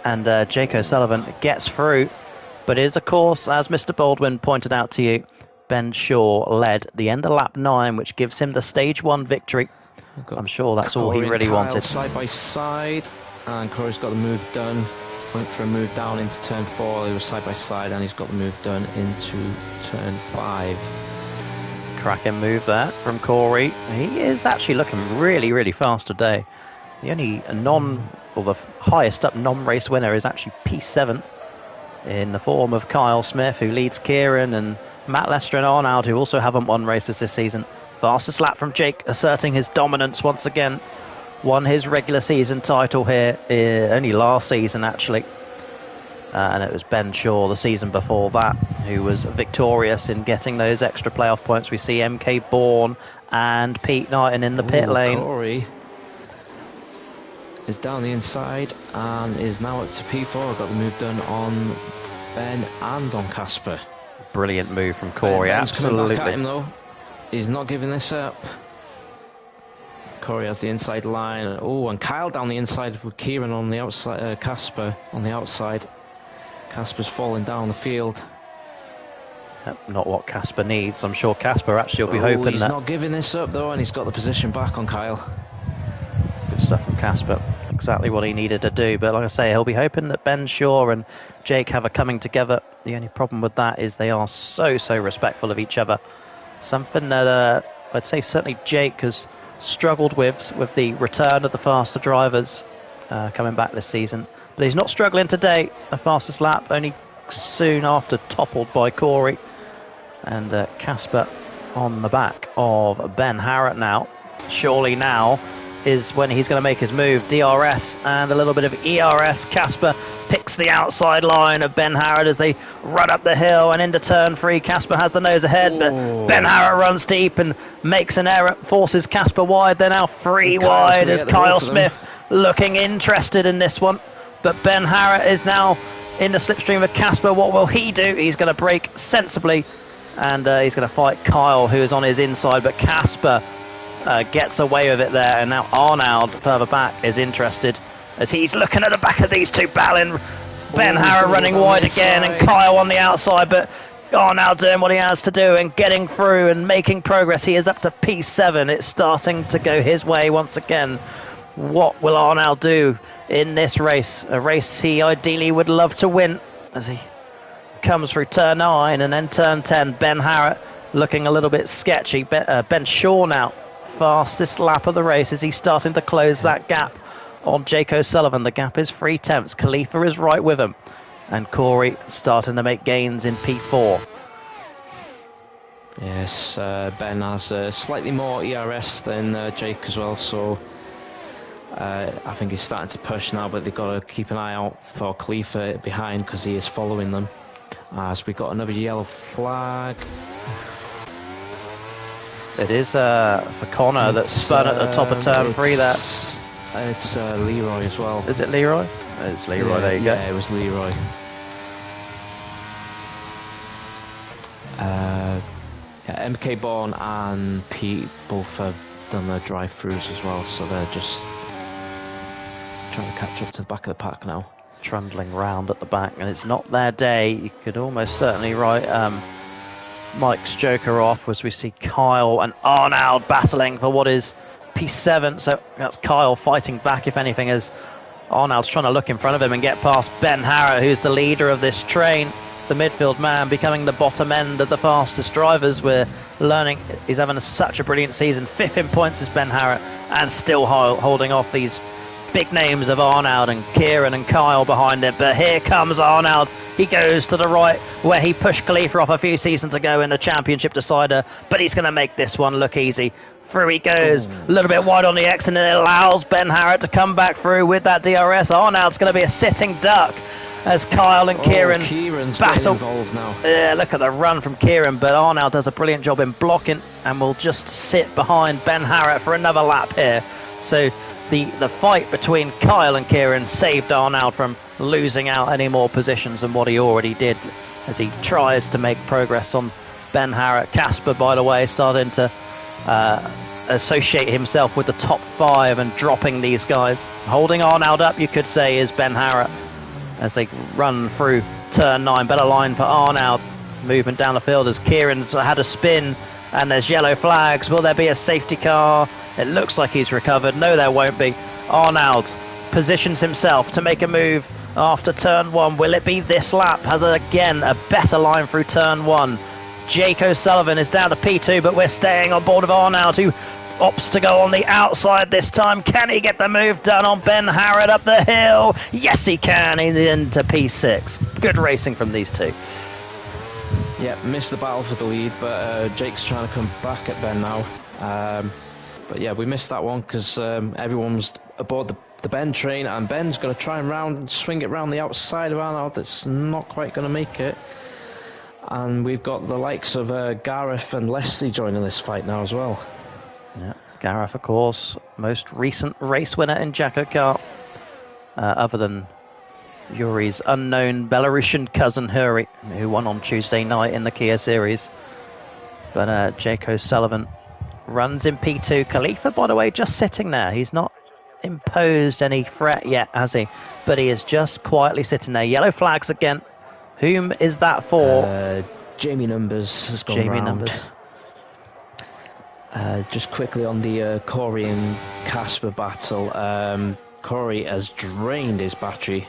And Jake O'Sullivan gets through. But it is, of course, as Mr. Baldwin pointed out to you, Ben Shaw led the end of lap 9, which gives him the stage 1 victory. I'm sure that's all he really wanted. Side by side, and Corey's got the move done. Went for a move down into turn 4. He was side by side, and he's got the move done into turn 5. Cracking move there from Corey. He is actually looking really, really fast today. The only the highest up non-race winner is actually P7 in the form of Kyle Smith, who leads Kieran, and Matt Lester and Arnaud, who also haven't won races this season. Fastest lap from Jake, asserting his dominance once again. Won his regular season title here only last season, actually. And it was Ben Shaw the season before that who was victorious in getting those extra playoff points. We see MK Bourne and Pete Knighton in the pit lane. Corey is down the inside and is now up to P4. Got the move done on Ben and on Casper. Brilliant move from Corey, absolutely. Coming back at him though. He's not giving this up. Corey has the inside line. Oh, and Kyle down the inside with Kieran on the outside. Casper on the outside. Casper's falling down the field. Not what Casper needs. I'm sure Casper actually will be hoping he's that... not giving this up though, and he's got the position back on Kyle. Good stuff from Casper. Exactly what he needed to do. But like I say, he'll be hoping that Ben Shaw and Jake have a coming together. The only problem with that is they are so respectful of each other. Something that I'd say certainly Jake has struggled with the return of the faster drivers coming back this season. But he's not struggling today. The fastest lap only soon after toppled by Corey. And Casper on the back of Ben Harrott now. Surely now is when he's going to make his move. DRS and a little bit of ERS. Casper picks the outside line of Ben Harrott as they run up the hill and into turn 3. Casper has the nose ahead, but Ben Harrott runs deep and makes an error, forces Casper wide. They're now 3 wide as Kyle Smith looking interested in this one. But Ben Harrott is now in the slipstream of Casper. What will he do? He's going to brake sensibly and he's going to fight Kyle, who is on his inside, but Casper gets away with it there, and now Arnaud further back is interested as he's looking at the back of these two battling. Ben Harrott running wide again and Kyle on the outside, but Oh, now doing what he has to do and getting through and making progress. He is up to P7. It's starting to go his way once again. What will Arnold do in this race? A race he ideally would love to win as he comes through turn 9 and then turn 10. Ben Harrett looking a little bit sketchy. Ben Shaw now, fastest lap of the race. Is he starting to close that gap on Jake O'Sullivan? The gap is 3/10. Khalifa is right with him. And Corey starting to make gains in P4. Yes, Ben has slightly more ERS than Jake as well, so I think he's starting to push now, but they've got to keep an eye out for Khalifa behind because he is following them. As we got another yellow flag. It is for Connor that spun at the top of turn 3 there. It's Leroy as well. Is it Leroy? It's Leroy, yeah, there you go. Yeah, it was Leroy. MK Bourne and Pete both have done their drive-throughs as well, so they're just trying to catch up to the back of the pack now. Trundling round at the back, and it's not their day. You could almost certainly write Mike's Joker off as we see Kyle and Arnold battling for what is P7. So that's Kyle fighting back, if anything, as Arnold's trying to look in front of him and get past Ben Harrett, who's the leader of this train. The midfield man becoming the bottom end of the fastest drivers. We're learning he's having such a brilliant season. 5th in points is Ben Harrett, and still holding off these big names of Arnold and Kieran and Kyle behind him. But here comes Arnold. He goes to the right where he pushed Khalifa off a few seasons ago in the championship decider, but he's going to make this one look easy. Through he goes, a little bit wide on the X, and it allows Ben Harrett to come back through with that DRS. Arnold's going to be a sitting duck as Kyle and Kieran's battle. Involved now. Yeah, look at the run from Kieran, but Arnold does a brilliant job in blocking and will just sit behind Ben Harrett for another lap here. So the fight between Kyle and Kieran saved Arnold from losing out any more positions than what he already did as he tries to make progress on Ben Harrett. Casper, by the way, starting to associate himself with the top 5 and dropping these guys. Holding Arnold up, you could say, is Ben Harrett as they run through turn 9. Better line for Arnold. Movement down the field as Kieran's had a spin and there's yellow flags. Will there be a safety car? It looks like he's recovered. No, there won't be. Arnold positions himself to make a move after turn 1. Will it be this lap? Has again a better line through turn 1. Jake O'Sullivan is down to P2, but we're staying on board of Arnold, who opts to go on the outside this time. Can he get the move done on Ben Harrett up the hill? Yes, he can. He's into P6. Good racing from these two. Yeah, missed the battle for the lead, but Jake's trying to come back at Ben now. But yeah, we missed that one because everyone was aboard the Ben train, and Ben's going to try and swing it round the outside of Arnold. That's not quite going to make it. And we've got the likes of Gareth and Leslie joining this fight now as well. Yeah, Gareth, of course, most recent race winner in JACKOCAR, other than Yuri's unknown Belarusian cousin Huri, who won on Tuesday night in the Kia Series. But Jake O'Sullivan runs in P2. Khalifa, by the way, just sitting there. He's not imposed any threat yet, has he? But he is just quietly sitting there. Yellow flags again. Whom is that for? Jamie Numbers has gone Jamie round. Numbers. Just quickly on the Corey and Casper battle. Corey has drained his battery.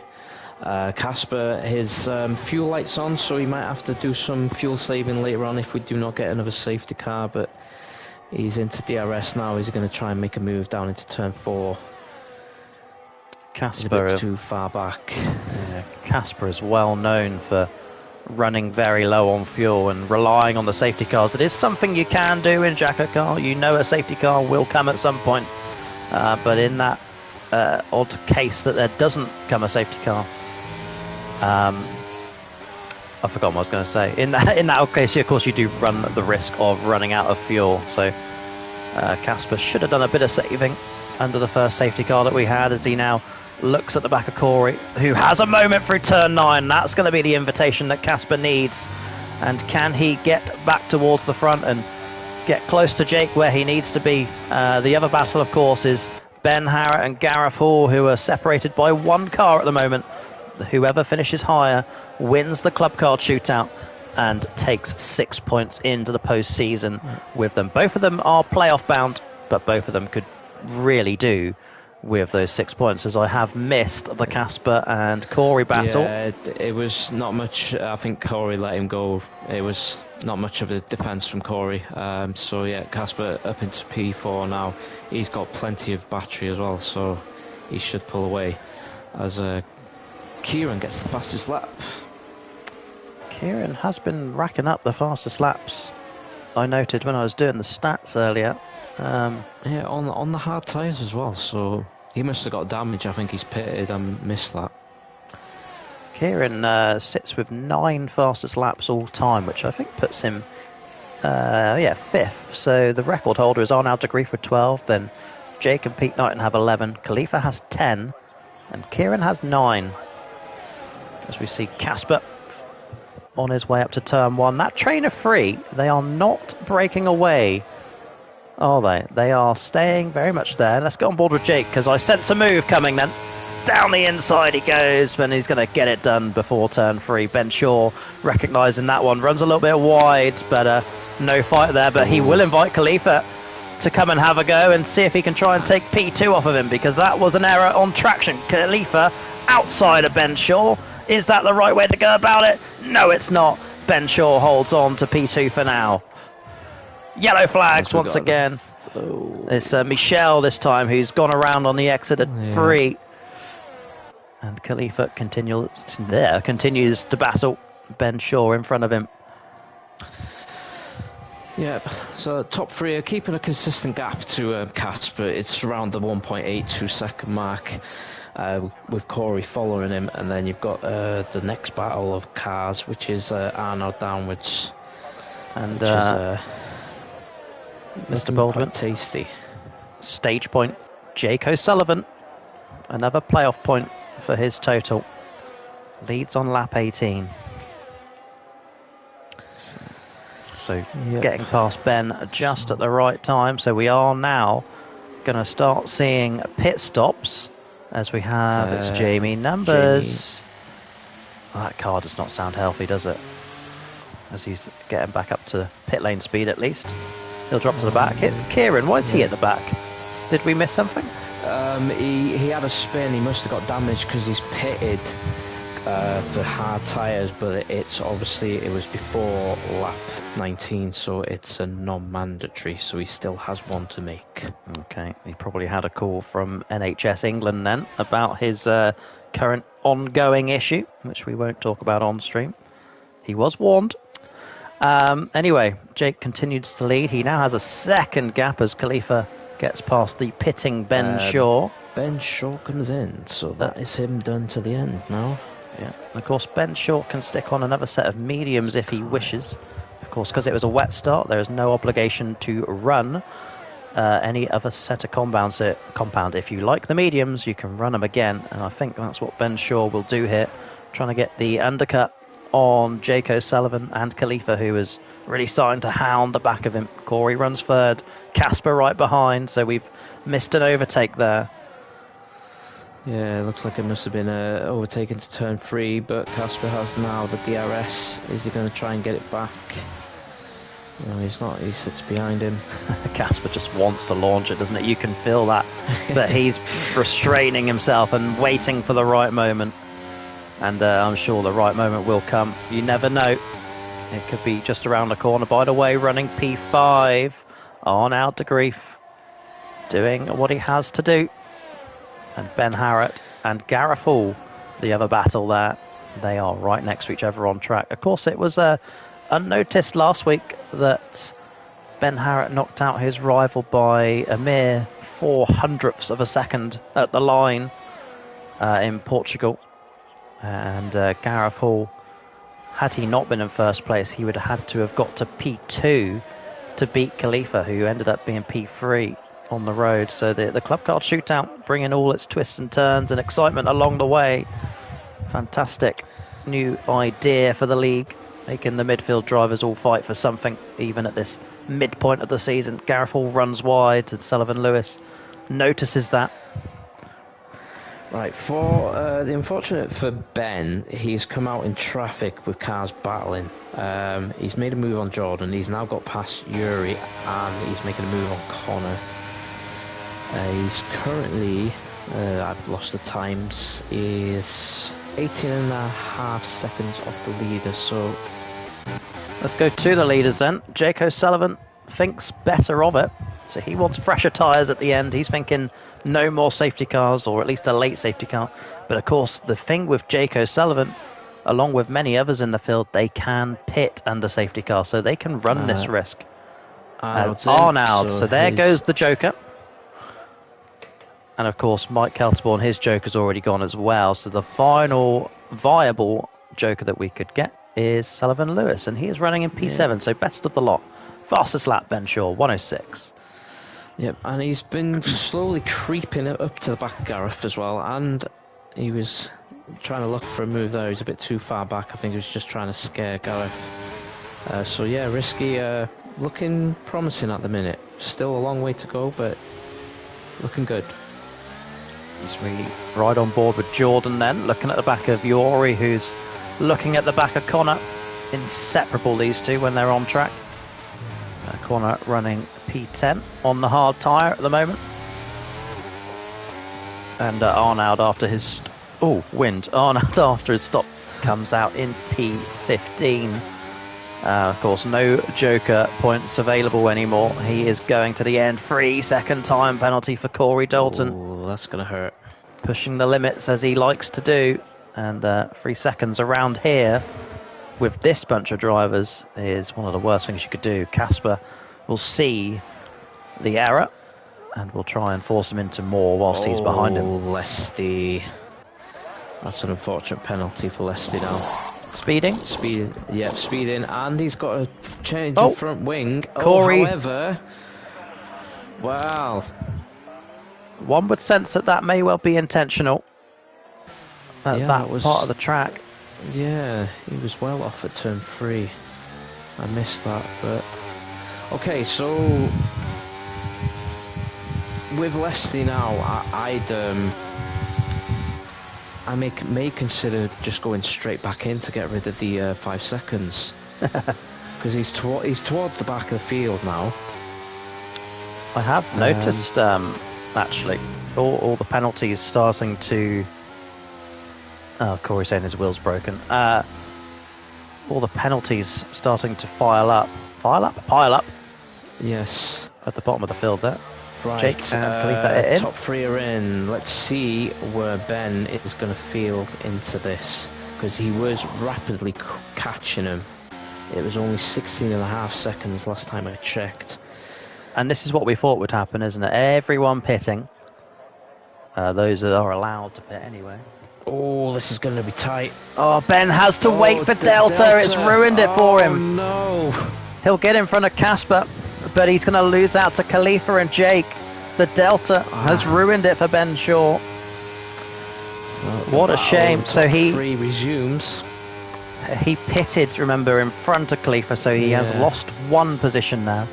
Casper, his fuel light's on, so he might have to do some fuel saving later on if we do not get another safety car, but he's into DRS now. He's going to try and make a move down into turn 4. Casper, a bit too far back. Yeah, Casper is well known for running very low on fuel and relying on the safety cars. It is something you can do in JACKOCAR. You know a safety car will come at some point, but in that odd case that there doesn't come a safety car, I forgot what I was going to say. In that odd case, of course, you do run the risk of running out of fuel. So Casper should have done a bit of saving under the first safety car that we had, as he now looks at the back of Corey, who has a moment through turn 9. That's going to be the invitation that Casper needs. And can he get back towards the front and get close to Jake where he needs to be? The other battle, of course, is Ben Harrett and Gareth Hall, who are separated by one car at the moment. Whoever finishes higher wins the club car shootout. and takes 6 points into the postseason with them. Both of them are playoff bound, but both of them could really do with those 6 points, as I have missed the Casper and Corey battle. Yeah, it was not much. I think Corey let him go. It was not much of a defence from Corey. So yeah, Casper up into P4 now. He's got plenty of battery as well, so he should pull away as Kieran gets the fastest lap. Kieran has been racking up the fastest laps. I noted when I was doing the stats earlier. Yeah, on the hard tyres as well, so he must have got damage. I think he's pitted and missed that. Kieran sits with 9 fastest laps all time, which I think puts him 5th. So the record holder is Arnaud de Grief with 12, then Jake and Pete Knighton have 11, Khalifa has 10, and Kieran has 9. As we see Casper on his way up to turn 1. That train of 3, they are not breaking away, are they? They are staying very much there. Let's get on board with Jake, because I sense a move coming then. Down the inside he goes, and he's going to get it done before turn 3. Ben Shaw recognising that one. Runs a little bit wide, but no fight there. But he will invite Khalifa to come and have a go and see if he can try and take P2 off of him, because that was an error on traction. Khalifa outside of Ben Shaw. Is that the right way to go about it? No, it's not. Ben Shaw holds on to P2 for now. Yellow flags once again. It's Michel this time who's gone around on the exit at 3. And Khalifa continues to battle Ben Shaw in front of him. Yeah, so top 3 are keeping a consistent gap to Casper. It's around the 1.82 second mark. With Corey following him, and then you've got the next battle of cars, which is Arnaud downwards, and Mr. Baldwin tasty. Stage point, Jake O'Sullivan, another playoff point for his total, leads on lap 18. So getting past Ben just at the right time. So we are now going to start seeing pit stops. As we have, it's Jamie Numbers. Oh, that car does not sound healthy, does it? As he's getting back up to pit lane speed at least. He'll drop to the back. It's Kieran. Why is he at the back? Did we miss something? He had a spin. He must have got damaged because he's pitted for hard tyres, but it was before lap 19, so it's a non-mandatory, so he still has one to make. Okay, he probably had a call from NHS England then about his current ongoing issue, which we won't talk about on stream. He was warned. Anyway, Jake continues to lead. He now has a second gap as Khalifa gets past the pitting Ben Shaw. Ben Shaw comes in, so that is him done to the end now. Yeah, and of course Ben Shaw can stick on another set of mediums if he wishes. Of course, because it was a wet start, there is no obligation to run any other set of compound. If you like the mediums, you can run them again, and I think that's what Ben Shaw will do here, trying to get the undercut on Jake O'Sullivan and Khalifa, who is really starting to hound the back of him. Corey runs third, Casper right behind, so we've missed an overtake there. Yeah, it looks like it must have been overtaken to turn 3, but Casper has now the DRS. Is he going to try and get it back? No, he's not. He sits behind him. Casper just wants to launch it, doesn't it? You can feel that. But he's restraining himself and waiting for the right moment. And I'm sure the right moment will come. You never know. It could be just around the corner. By the way, running P5 on out to Grief, doing what he has to do. And Ben Harrett and Gareth Hall, the other battle there, they are right next to each other on track. Of course, it was unnoticed last week that Ben Harrett knocked out his rival by a mere 0.04 of a second at the line in Portugal. And Gareth Hall, had he not been in first place, he would have had to have got to P2 to beat Khalifa, who ended up being P3 on the road. So the club car shootout bringing all its twists and turns and excitement along the way. Fantastic new idea for the league, making the midfield drivers all fight for something, even at this midpoint of the season. Gareth Hall runs wide and Sullivan Lewis notices that. Right, for the unfortunate for Ben, he's come out in traffic with cars battling. He's made a move on Jordan. He's now got past Yuri, and he's making a move on Connor. He's currently, I've lost the times, is 18.5 seconds off the leader. So let's go to the leaders then. Jake O'Sullivan thinks better of it, so he wants fresher tyres at the end. He's thinking no more safety cars, or at least a late safety car. But of course, the thing with Jake O'Sullivan, along with many others in the field, they can pit under safety car, so they can run this risk. Arnaud, so there goes the Joker. And of course, Mike Kelterborn, his Joker's already gone as well. So the final viable Joker that we could get is Sullivan Lewis, and he is running in P7, so best of the lot. Fastest lap, Ben Shaw, 106. Yep, and he's been slowly creeping up to the back of Gareth as well, and he was trying to look for a move there. He's a bit too far back. I think he was just trying to scare Gareth. So yeah, Risky looking promising at the minute. Still a long way to go, but looking good. As we ride on board with Jordan then, looking at the back of Yori, who's looking at the back of Connor. Inseparable, these two, when they're on track. Connor running P10 on the hard tyre at the moment. And Arnaud after his... wind. Arnaud after his stop comes out in P15. Of course, no Joker points available anymore. He is going to the end. 3-second time penalty for Corey Dalton. Ooh, that's going to hurt. Pushing the limits as he likes to do. And 3 seconds around here with this bunch of drivers is one of the worst things you could do. Casper will see the error and will try and force him into more whilst he's behind him. Lesty. That's an unfortunate penalty for Lesty now. Speeding? Speeding, and he's got a change of front wing. Corey. However, wow. One would sense that may well be intentional. That was part of the track. Yeah, he was well off at turn 3. I missed that, but... Okay, so... With Lesty now, I may consider just going straight back in to get rid of the 5 seconds. Because he's towards the back of the field now. I have noticed, actually, all the penalties starting to... Oh, Corey's saying his wheel's broken. All the penalties starting to pile up. Pile up. Yes. At the bottom of the field there. Right. Jake and Khalifa in. Top 3 are in. Let's see where Ben is going to field into this. Because he was rapidly catching him. It was only 16.5 seconds last time I checked. And this is what we thought would happen, isn't it? Everyone pitting. Those that are allowed to pit anyway. Oh, this is going to be tight. Oh, Ben has to wait for Delta. It's ruined it for him. No. He'll get in front of Casper, but he's going to lose out to Khalifa and Jake. The Delta has ruined it for Ben Shaw. What a shame. So he resumes. He pitted, remember, in front of Khalifa, so he has lost 1 position now.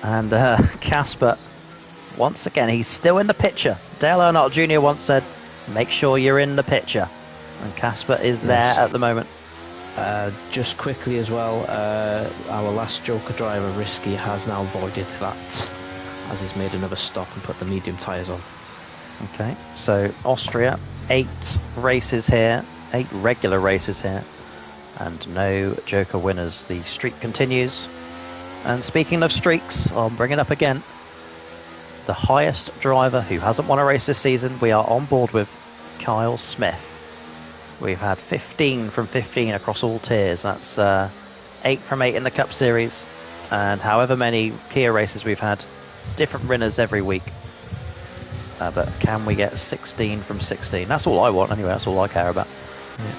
And Casper, once again, he's still in the picture. Dale Earnhardt Jr. once said, make sure you're in the picture. And Casper is there at the moment. Just quickly as well, our last Joker driver, Risky, has now avoided that, as he's made another stop and put the medium tyres on. Okay, so Austria, 8 races here, 8 regular races here, and no Joker winners. The streak continues. And speaking of streaks, I'll bring it up again. The highest driver who hasn't won a race this season, we are on board with Kyle Smith. We've had 15 from 15 across all tiers. That's 8 from 8 in the Cup Series. And however many Kia races we've had, different winners every week. But can we get 16 from 16? That's all I want anyway, that's all I care about.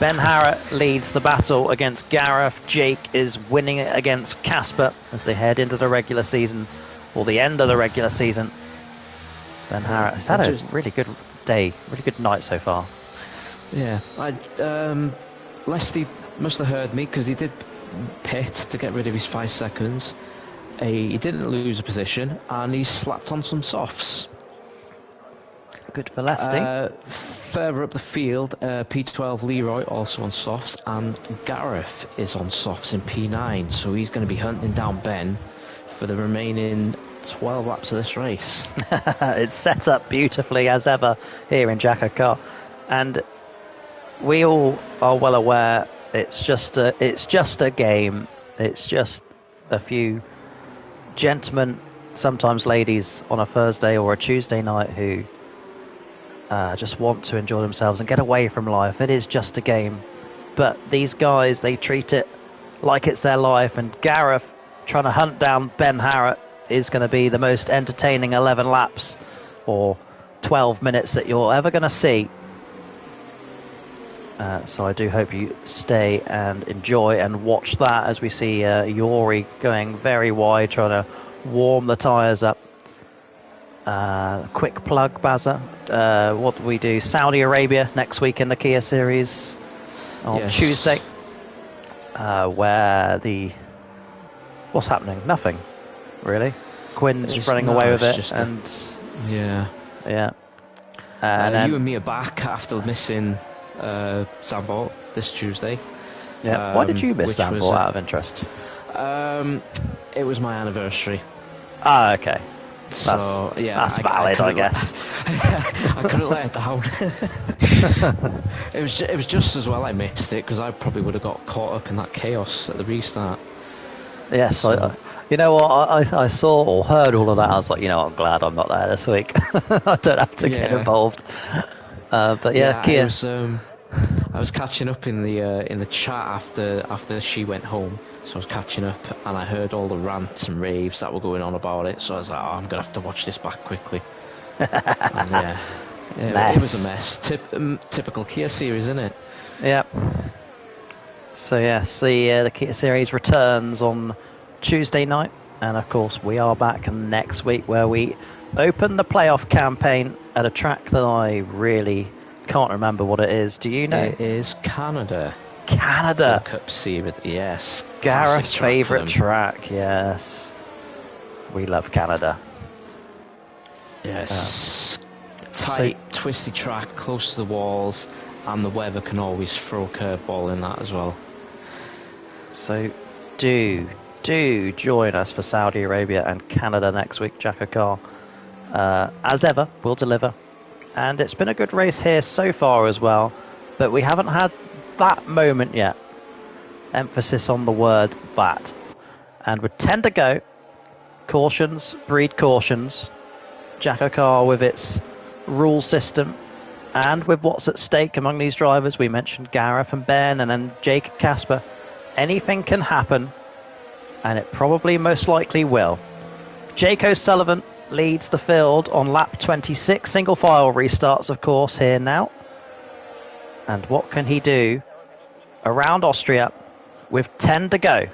Ben Harrett leads the battle against Gareth. Jake is winning it against Casper as they head into the regular season, or the end of the regular season. Ben Harrett has had a really good day, really good night so far. Yeah, Lesty must have heard me, because he did pit to get rid of his 5 seconds. He didn't lose a position, and he slapped on some softs. Good for Lesty. Further up the field, P12 Leroy also on softs, and Gareth is on softs in P9, so he's going to be hunting down Ben for the remaining 12 laps of this race. It's set up beautifully as ever here in JACKOCAR, and we all are well aware it's just a game. It's just a few gentlemen, sometimes ladies, on a Thursday or a Tuesday night who just want to enjoy themselves and get away from life. It is just a game, but these guys, they treat it like it's their life, and Gareth trying to hunt down Ben Harrett is going to be the most entertaining 11 laps or 12 minutes that you're ever going to see. So I do hope you stay and enjoy and watch that as we see Yori going very wide, trying to warm the tyres up. Quick plug, Bazza. What do we do? Saudi Arabia next week in the Kia Series on Tuesday. Where what's happening? Nothing, really. Quinn's running away with it, and yeah. And then, you and me are back after missing Zandvoort this Tuesday. Yeah. Why did you miss Zandvoort out of interest? It was my anniversary. Ah, okay. That's valid, I guess. I couldn't let it down. It was just as well I missed it, because I probably would have got caught up in that chaos at the restart. Yes, so. You know what? I saw or heard all of that. I was like, I'm glad I'm not there this week. I don't have to get involved. But yeah, Kia. I was catching up in the chat after she went home. So I was catching up, and I heard all the rants and raves that were going on about it. So I was like, I'm going to have to watch this back quickly. And it was a mess. Typical Kia Series, isn't it? Yep. So yes, the Kia Series returns on Tuesday night, and of course we are back next week, where we open the playoff campaign at a track that I really can't remember what it is. Do you know? It is Canada. Cup Series, yes. Gareth's favourite track, yes. We love Canada. Yes. Tight, twisty track, close to the walls, and the weather can always throw a curveball in that as well. So do join us for Saudi Arabia and Canada next week, JACKOCAR. As ever, we'll deliver. And it's been a good race here so far as well, but we haven't had that moment yet. Emphasis on the word that. And with 10 to go, cautions breed cautions. JACKOCAR with its rule system, and with what's at stake among these drivers, we mentioned Gareth and Ben, and then Jake Casper. Anything can happen, and it probably most likely will. Jake O'Sullivan leads the field on lap 26. Single file restarts, of course, here now. And what can he do around Austria with 10 to go?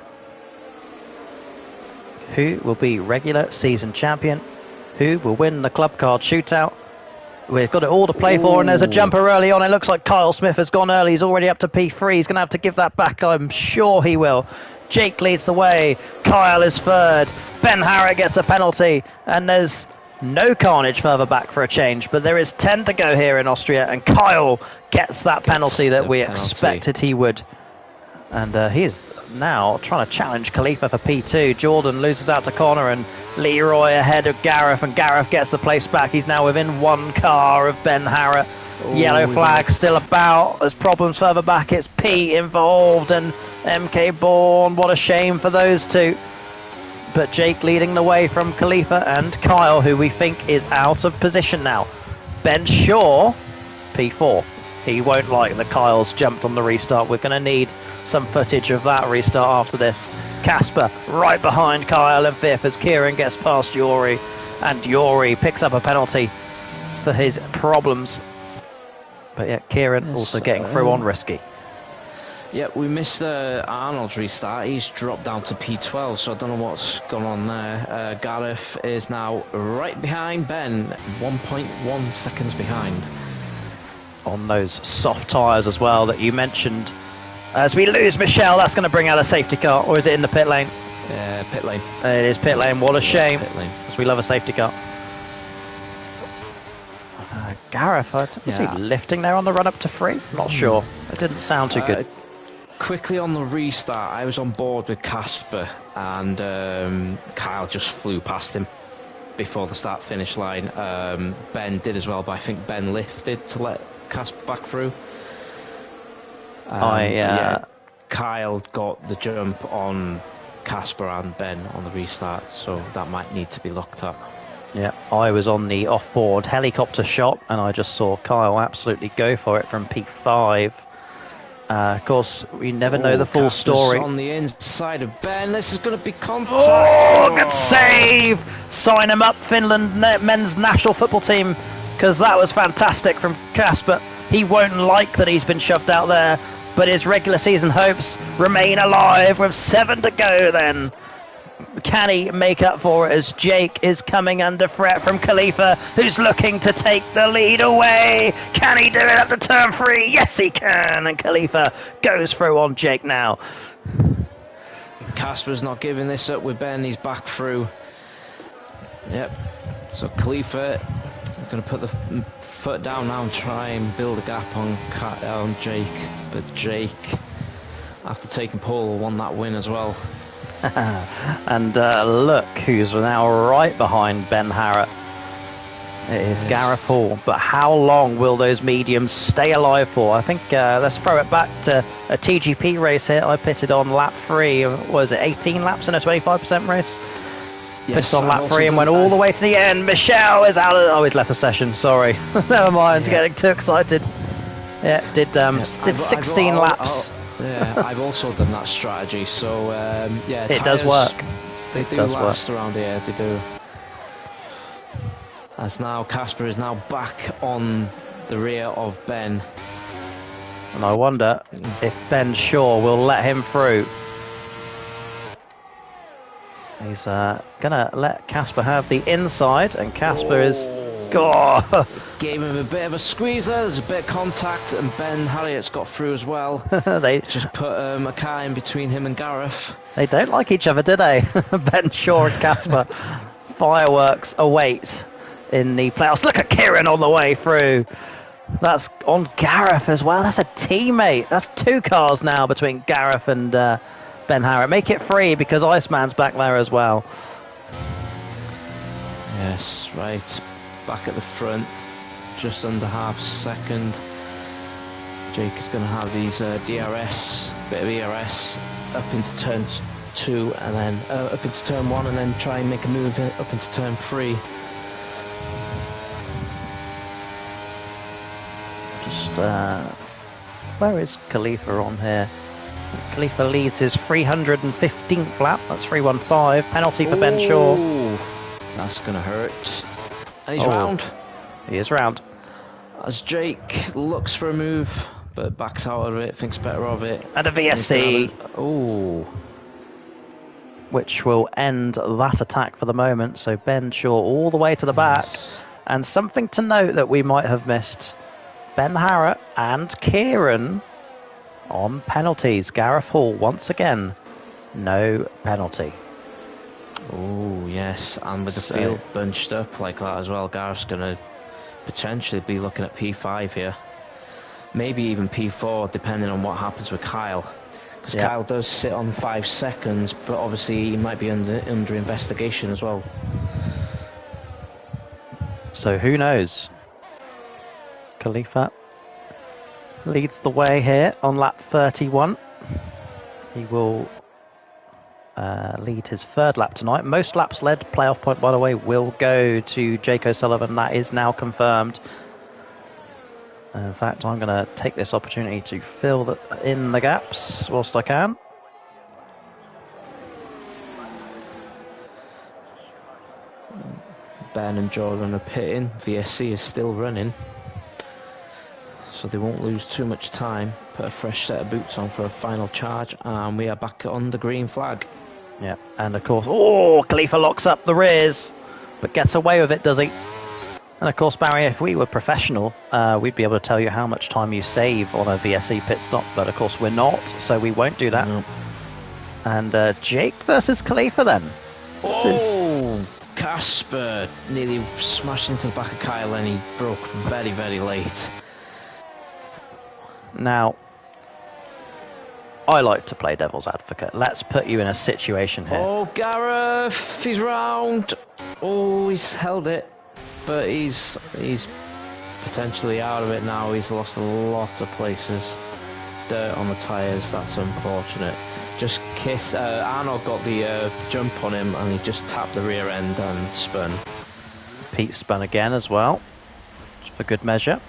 Who will be regular season champion? Who will win the club card shootout? We've got it all to play for, and there's a jumper early on. It looks like Kyle Smith has gone early. He's already up to P3. He's going to have to give that back. I'm sure he will. Jake leads the way. Kyle is third. Ben Harrett gets a penalty, and there's no carnage further back for a change, but there is 10 to go here in Austria, and Kyle gets that penalty that we expected he would. And he's now trying to challenge Khalifa for P2. Jordan loses out to Connor, and Leroy ahead of Gareth, and Gareth gets the place back. He's now within one car of Ben Harrett. Yellow flag still about. There's problems further back. It's P involved, and MK Bourne. What a shame for those two. But Jake leading the way from Khalifa, and Kyle, who we think is out of position now. Ben Shaw, P4. He won't like that Kyle's jumped on the restart. We're going to need some footage of that restart after this. Casper right behind Kyle in fifth as Kieran gets past Yori, and Yori picks up a penalty for his problems. But yeah, Kieran also getting through on risky. Yeah, we missed Arnold's restart. He's dropped down to P12, so I don't know what's gone on there. Gareth is now right behind Ben, 1.1 seconds behind. On those soft tyres as well that you mentioned. As we lose Michelle, that's going to bring out a safety car, or is it in the pit lane? Pit lane. It is pit lane. What a shame, Pit lane. because we love a safety car. Gareth, was he lifting there on the run up to 3? Not sure. It didn't sound too good. Quickly on the restart, I was on board with Casper, and Kyle just flew past him before the start-finish line. Ben did as well, but I think Ben lifted to let Casper back through. Kyle got the jump on Casper and Ben on the restart, so that might need to be looked at. Yeah, I was on the off-board helicopter shot, and I just saw Kyle absolutely go for it from P5. Of course, we never know the full story. On the inside of Ben, this is going to be contact. Oh, good save! Sign him up, Finland men's national football team, because that was fantastic from Casper. He won't like that he's been shoved out there, but his regular season hopes remain alive with 7 to go then. Can he make up for it as Jake is coming under threat from Khalifa, who's looking to take the lead away? Can he do it up to turn 3? Yes, he can. And Khalifa goes through on Jake now. Casper's not giving this up with Ben. He's back through. Yep. So Khalifa is going to put the foot down now and try and build a gap on Jake. But Jake, after taking pole, won that win as well. And look who's now right behind Ben Harrott. It is Gareth Hall. But how long will those mediums stay alive for? I think let's throw it back to a TGP race here. I pitted on lap 3. Was it 18 laps in a 25% race? Yes, pitted on lap 3 and went all the way to the end. Michelle is out of... Oh, he's left the session. Sorry. Never mind. Getting too excited. Yeah, did 16 laps. Yeah, I've also done that strategy, so yeah, it does work. They do last around here, they do. As now Casper is now back on the rear of Ben, and I wonder if Ben Shaw will let him through. He's gonna let Casper have the inside, and Casper is. God. Gave him a bit of a squeeze there. There's a bit of contact, and Ben Harriot's got through as well. They just put a car in between him and Gareth. They don't like each other, do they? Ben Shaw and Casper. Fireworks await in the playoffs. Look at Kieran on the way through. That's on Gareth as well. That's a teammate. That's 2 cars now between Gareth and Ben Harriot. Make it 3 because Iceman's back there as well. Yes, right. Back at the front, just under half a second. Jake is going to have these DRS, bit of ERS, up into turn 2 and then up into turn 1 and then try and make a move up into turn 3. Just, where is Khalifa on here? Khalifa leads his 315th lap, that's 3:15, penalty for Ben Shaw. That's going to hurt. And he's round. He is round. As Jake looks for a move, but backs out of it, thinks better of it. And a VSC. Oh. Which will end that attack for the moment. So Ben Shaw all the way to the back. And something to note that we might have missed. Ben Harrott and Kieran on penalties. Gareth Hall, once again, no penalty. Oh, yes, and with the field bunched up like that as well, Gareth's going to potentially be looking at P5 here. Maybe even P4, depending on what happens with Kyle. Because Kyle does sit on 5 seconds, but obviously he might be under investigation as well. So who knows? Khalifa leads the way here on lap 31. He will... lead his 3rd lap tonight. Most laps led, playoff point by the way, will go to Jake O'Sullivan. That is now confirmed. In fact, I'm going to take this opportunity to fill in the gaps whilst I can. Ben and Jordan are pitting. VSC is still running, so they won't lose too much time. Put a fresh set of boots on for a final charge, and we are back on the green flag. Yeah, and of course, Khalifa locks up the rears, but gets away with it, does he? And of course, Barry, if we were professional, we'd be able to tell you how much time you save on a VSC pit stop, but of course we're not, so we won't do that. No. And Jake versus Khalifa then. Casper nearly smashed into the back of Kyle and he broke very, very late. Now, I like to play devil's advocate. Let's put you in a situation here. Oh, Gareth, he's round. Oh, he's held it, but he's potentially out of it now. He's lost a lot of places. Dirt on the tyres, that's unfortunate. Just Arnold got the jump on him and he just tapped the rear end and spun. Pete spun again as well, just for good measure.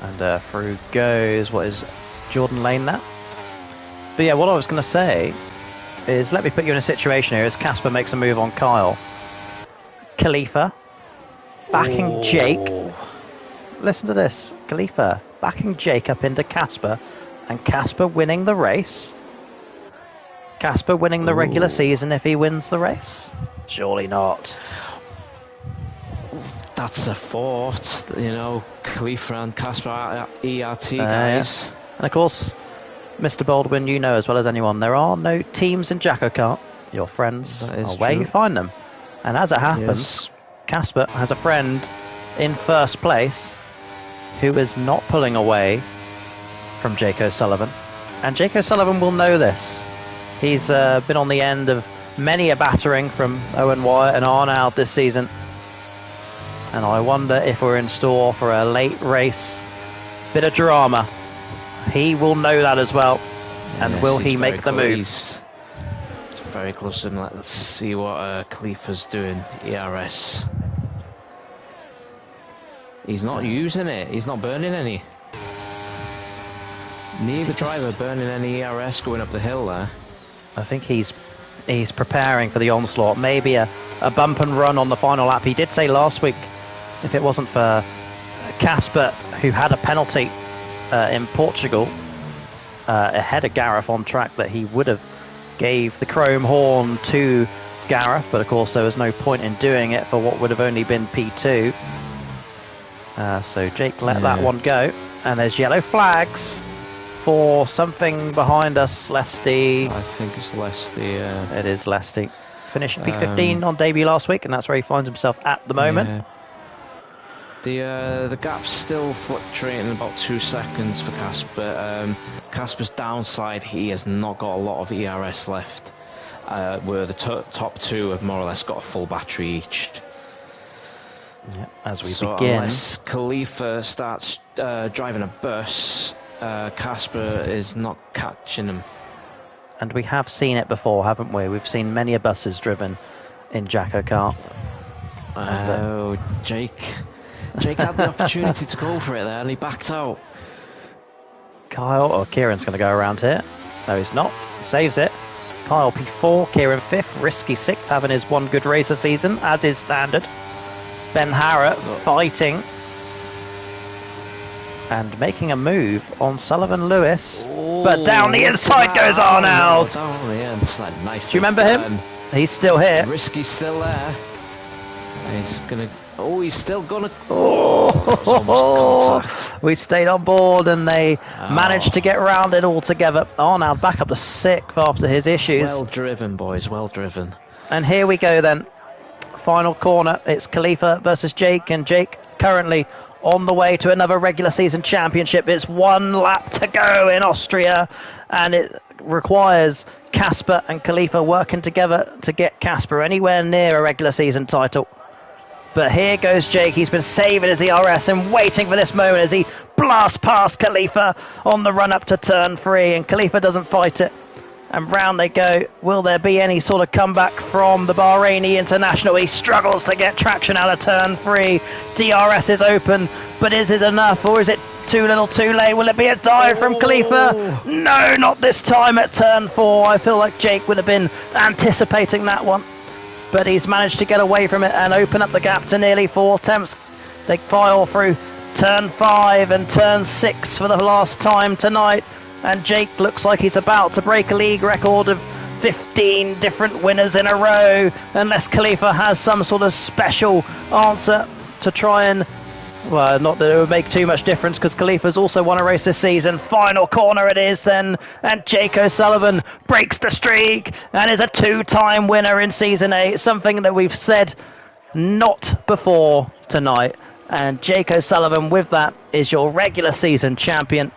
And through goes, what is Jordan Lane now? But yeah, what I was going to say is, let me put you in a situation here as Casper makes a move on Kyle. Khalifa backing Jake. Listen to this. Khalifa backing Jake up into Casper, and Casper winning the race. Casper winning the regular season if he wins the race. Surely not. That's a fort, you know, Khalifa and Casper are ERT guys. Yeah. And of course, Mr. Baldwin, you know as well as anyone, there are no teams in JACKOCAR. Your friends are where you find them. And as it happens, Casper has a friend in first place who is not pulling away from Jake O'Sullivan. And Jake O'Sullivan will know this. He's been on the end of many a battering from Owen Wyatt and Arnold this season. And I wonder if we're in store for a late race bit of drama. He will know that as well. And yes, will he make the move? He's very close, and let's see what Khalifa's doing. ERS. He's not using it. He's not burning any. Neither driver burning any ERS going up the hill there. I think he's preparing for the onslaught. Maybe a bump and run on the final lap. He did say last week, if it wasn't for Casper, who had a penalty in Portugal ahead of Gareth on track, that he would have gave the chrome horn to Gareth, but of course there was no point in doing it for what would have only been P2. So Jake let that one go, and there's yellow flags for something behind us. Lesty. I think it's Lesty. It is Lesty. Finished P15 on debut last week, and that's where he finds himself at the moment. Yeah. The gap's still fluctuating about 2 seconds for Casper. Casper's downside, he has not got a lot of ERS left, where the top two have more or less got a full battery each. Yeah, as we so begin. Unless Khalifa starts driving a bus, Casper is not catching him. And we have seen it before, haven't we? We've seen many a buses driven in JACKOCAR. Oh, Jake had the opportunity to go for it there and he backed out. Kyle, or Kieran's going to go around here. No, he's not. He saves it. Kyle P4, Kieran 5th, Risky 6th, having his one good racer season, as is standard. Ben Harrott fighting and making a move on Sullivan Lewis. But down the inside goes Arnold. Down the inside, nice. Do you remember him? He's still here. Risky's still there. He's gonna. Oh, he's still gonna. Oh, we stayed on board and they managed to get rounded all together. Arnold back up to 6th after his issues. Well driven, boys. Well driven. And here we go then. Final corner. It's Khalifa versus Jake, and Jake currently on the way to another regular season championship. It's 1 lap to go in Austria, and it requires Casper and Khalifa working together to get Casper anywhere near a regular season title. But here goes Jake. He's been saving his ERS and waiting for this moment as he blasts past Khalifa on the run up to turn 3, and Khalifa doesn't fight it. And round they go. Will there be any sort of comeback from the Bahraini international? He struggles to get traction out of turn 3. DRS is open, but is it enough, or is it too little too late? Will it be a dive from Khalifa? No, not this time at turn 4. I feel like Jake would have been anticipating that one, but he's managed to get away from it and open up the gap to nearly 4 tenths. They file through turn 5 and turn 6 for the last time tonight. And Jake looks like he's about to break a league record of 15 different winners in a row, unless Khalifa has some sort of special answer to try and Well, not that it would make too much difference because Khalifa's also won a race this season. Final corner it is then, and Jake O'Sullivan breaks the streak and is a two-time winner in Season 8, something that we've said not before tonight. And Jake O'Sullivan, with that, is your regular season champion.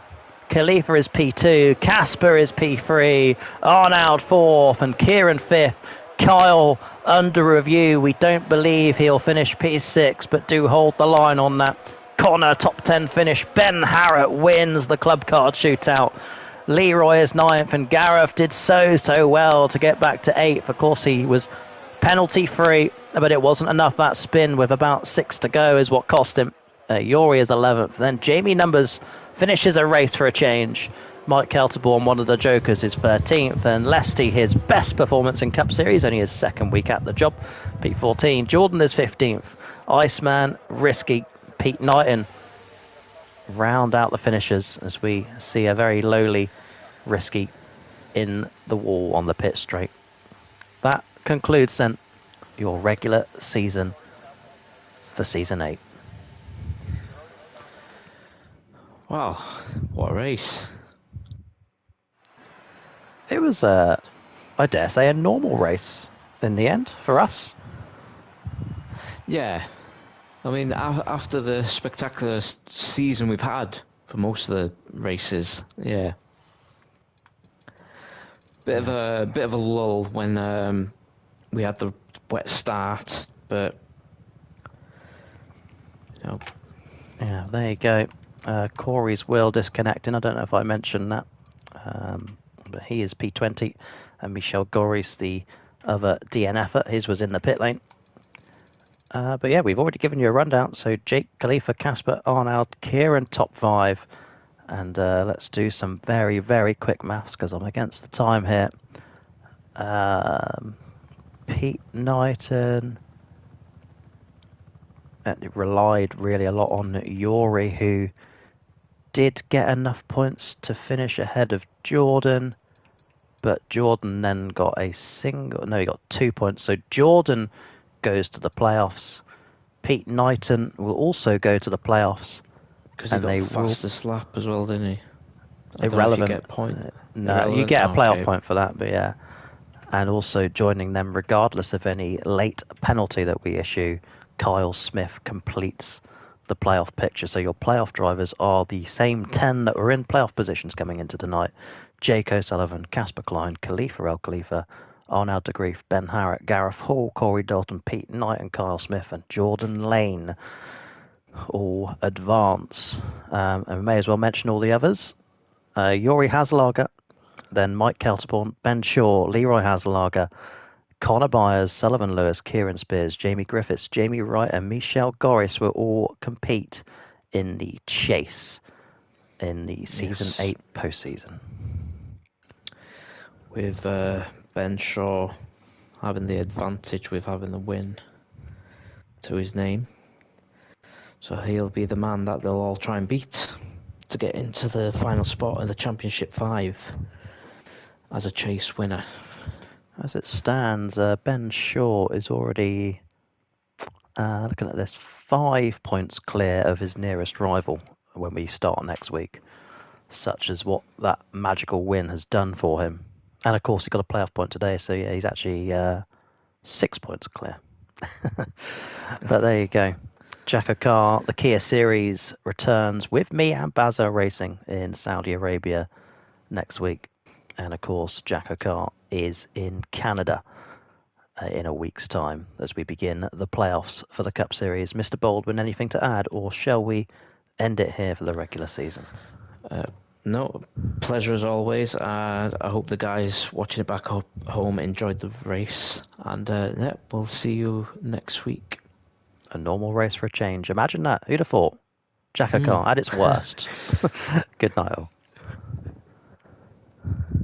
Khalifa is P2, Casper is P3, Arnaud 4th, and Kieran 5th. Kyle under review. We don't believe he'll finish P6, but do hold the line on that. Connor top 10 finish. Ben Harrett wins the club card shootout. Leroy is 9th, and Gareth did so well to get back to 8th. Of course, he was penalty free, but it wasn't enough. That spin with about 6 to go is what cost him. Yori is 11th. Then Jamie Numbers finishes a race for a change. Mike Kelterborn, one of the jokers, is 13th. And Lesty, his best performance in Cup Series, only his second week at the job, P14. Jordan is 15th. Iceman, Risky, Pete Knighton round out the finishers as we see a very lowly Risky in the wall on the pit straight. That concludes then your regular season for Season 8. Wow, what a race. It was, I dare say, a normal race in the end for us. Yeah. I mean, after the spectacular season we've had for most of the races, yeah. Bit of a lull when we had the wet start, but you know. Yeah, there you go. Corey's wheel disconnecting. I don't know if I mentioned that, but he is P20, and Michel Goris, the other DNFer, his was in the pit lane. But yeah, we've already given you a rundown. So Jake, Khalifa, Casper, Arnold, Kieran, top 5. And let's do some very, very quick maths because I'm against the time here. Pete Knighton relied really a lot on Yori, who did get enough points to finish ahead of Jordan. But Jordan then got he got 2 points. So Jordan goes to the playoffs. Pete Knighton will also go to the playoffs. Because he got fastest lap as well, didn't he? Irrelevant. You get point. No, you get a playoff point for that, but yeah. And also joining them, regardless of any late penalty that we issue, Kyle Smith completes the playoff picture. So your playoff drivers are the same 10 that were in playoff positions coming into tonight. Jake O'Sullivan, Casper Klein, Khalifa El Khalifa, Arnaud de Grief, Ben Harrett, Gareth Hall, Corey Dalton, Pete Knight and Kyle Smith, and Jordan Lane all advance. And we may as well mention all the others. Yori Haslager, then Mike Kelterborn, Ben Shaw, Leroy Haslager, Connor Byers, Sullivan Lewis, Kieran Spears, Jamie Griffiths, Jamie Wright, and Michelle Goris will all compete in the chase in the Season 8 postseason. With Ben Shaw having the advantage with having the win to his name. So he'll be the man that they'll all try and beat to get into the final spot in the Championship 5 as a chase winner. As it stands, Ben Shaw is already, looking at this, 5 points clear of his nearest rival when we start next week, such as what that magical win has done for him. And of course, he got a playoff point today, so yeah, he's actually 6 points clear. But there you go. JACKOCAR, the Kia Series, returns with me and Baza racing in Saudi Arabia next week. And of course, JACKOCAR is in Canada in a week's time as we begin the playoffs for the Cup Series. Mr. Baldwin, anything to add, or shall we end it here for the regular season? No, pleasure as always. I hope the guys watching it back home enjoyed the race. And yeah, we'll see you next week. A normal race for a change. Imagine that. Who'd have thought? JACKOCAR at its worst. Good night all.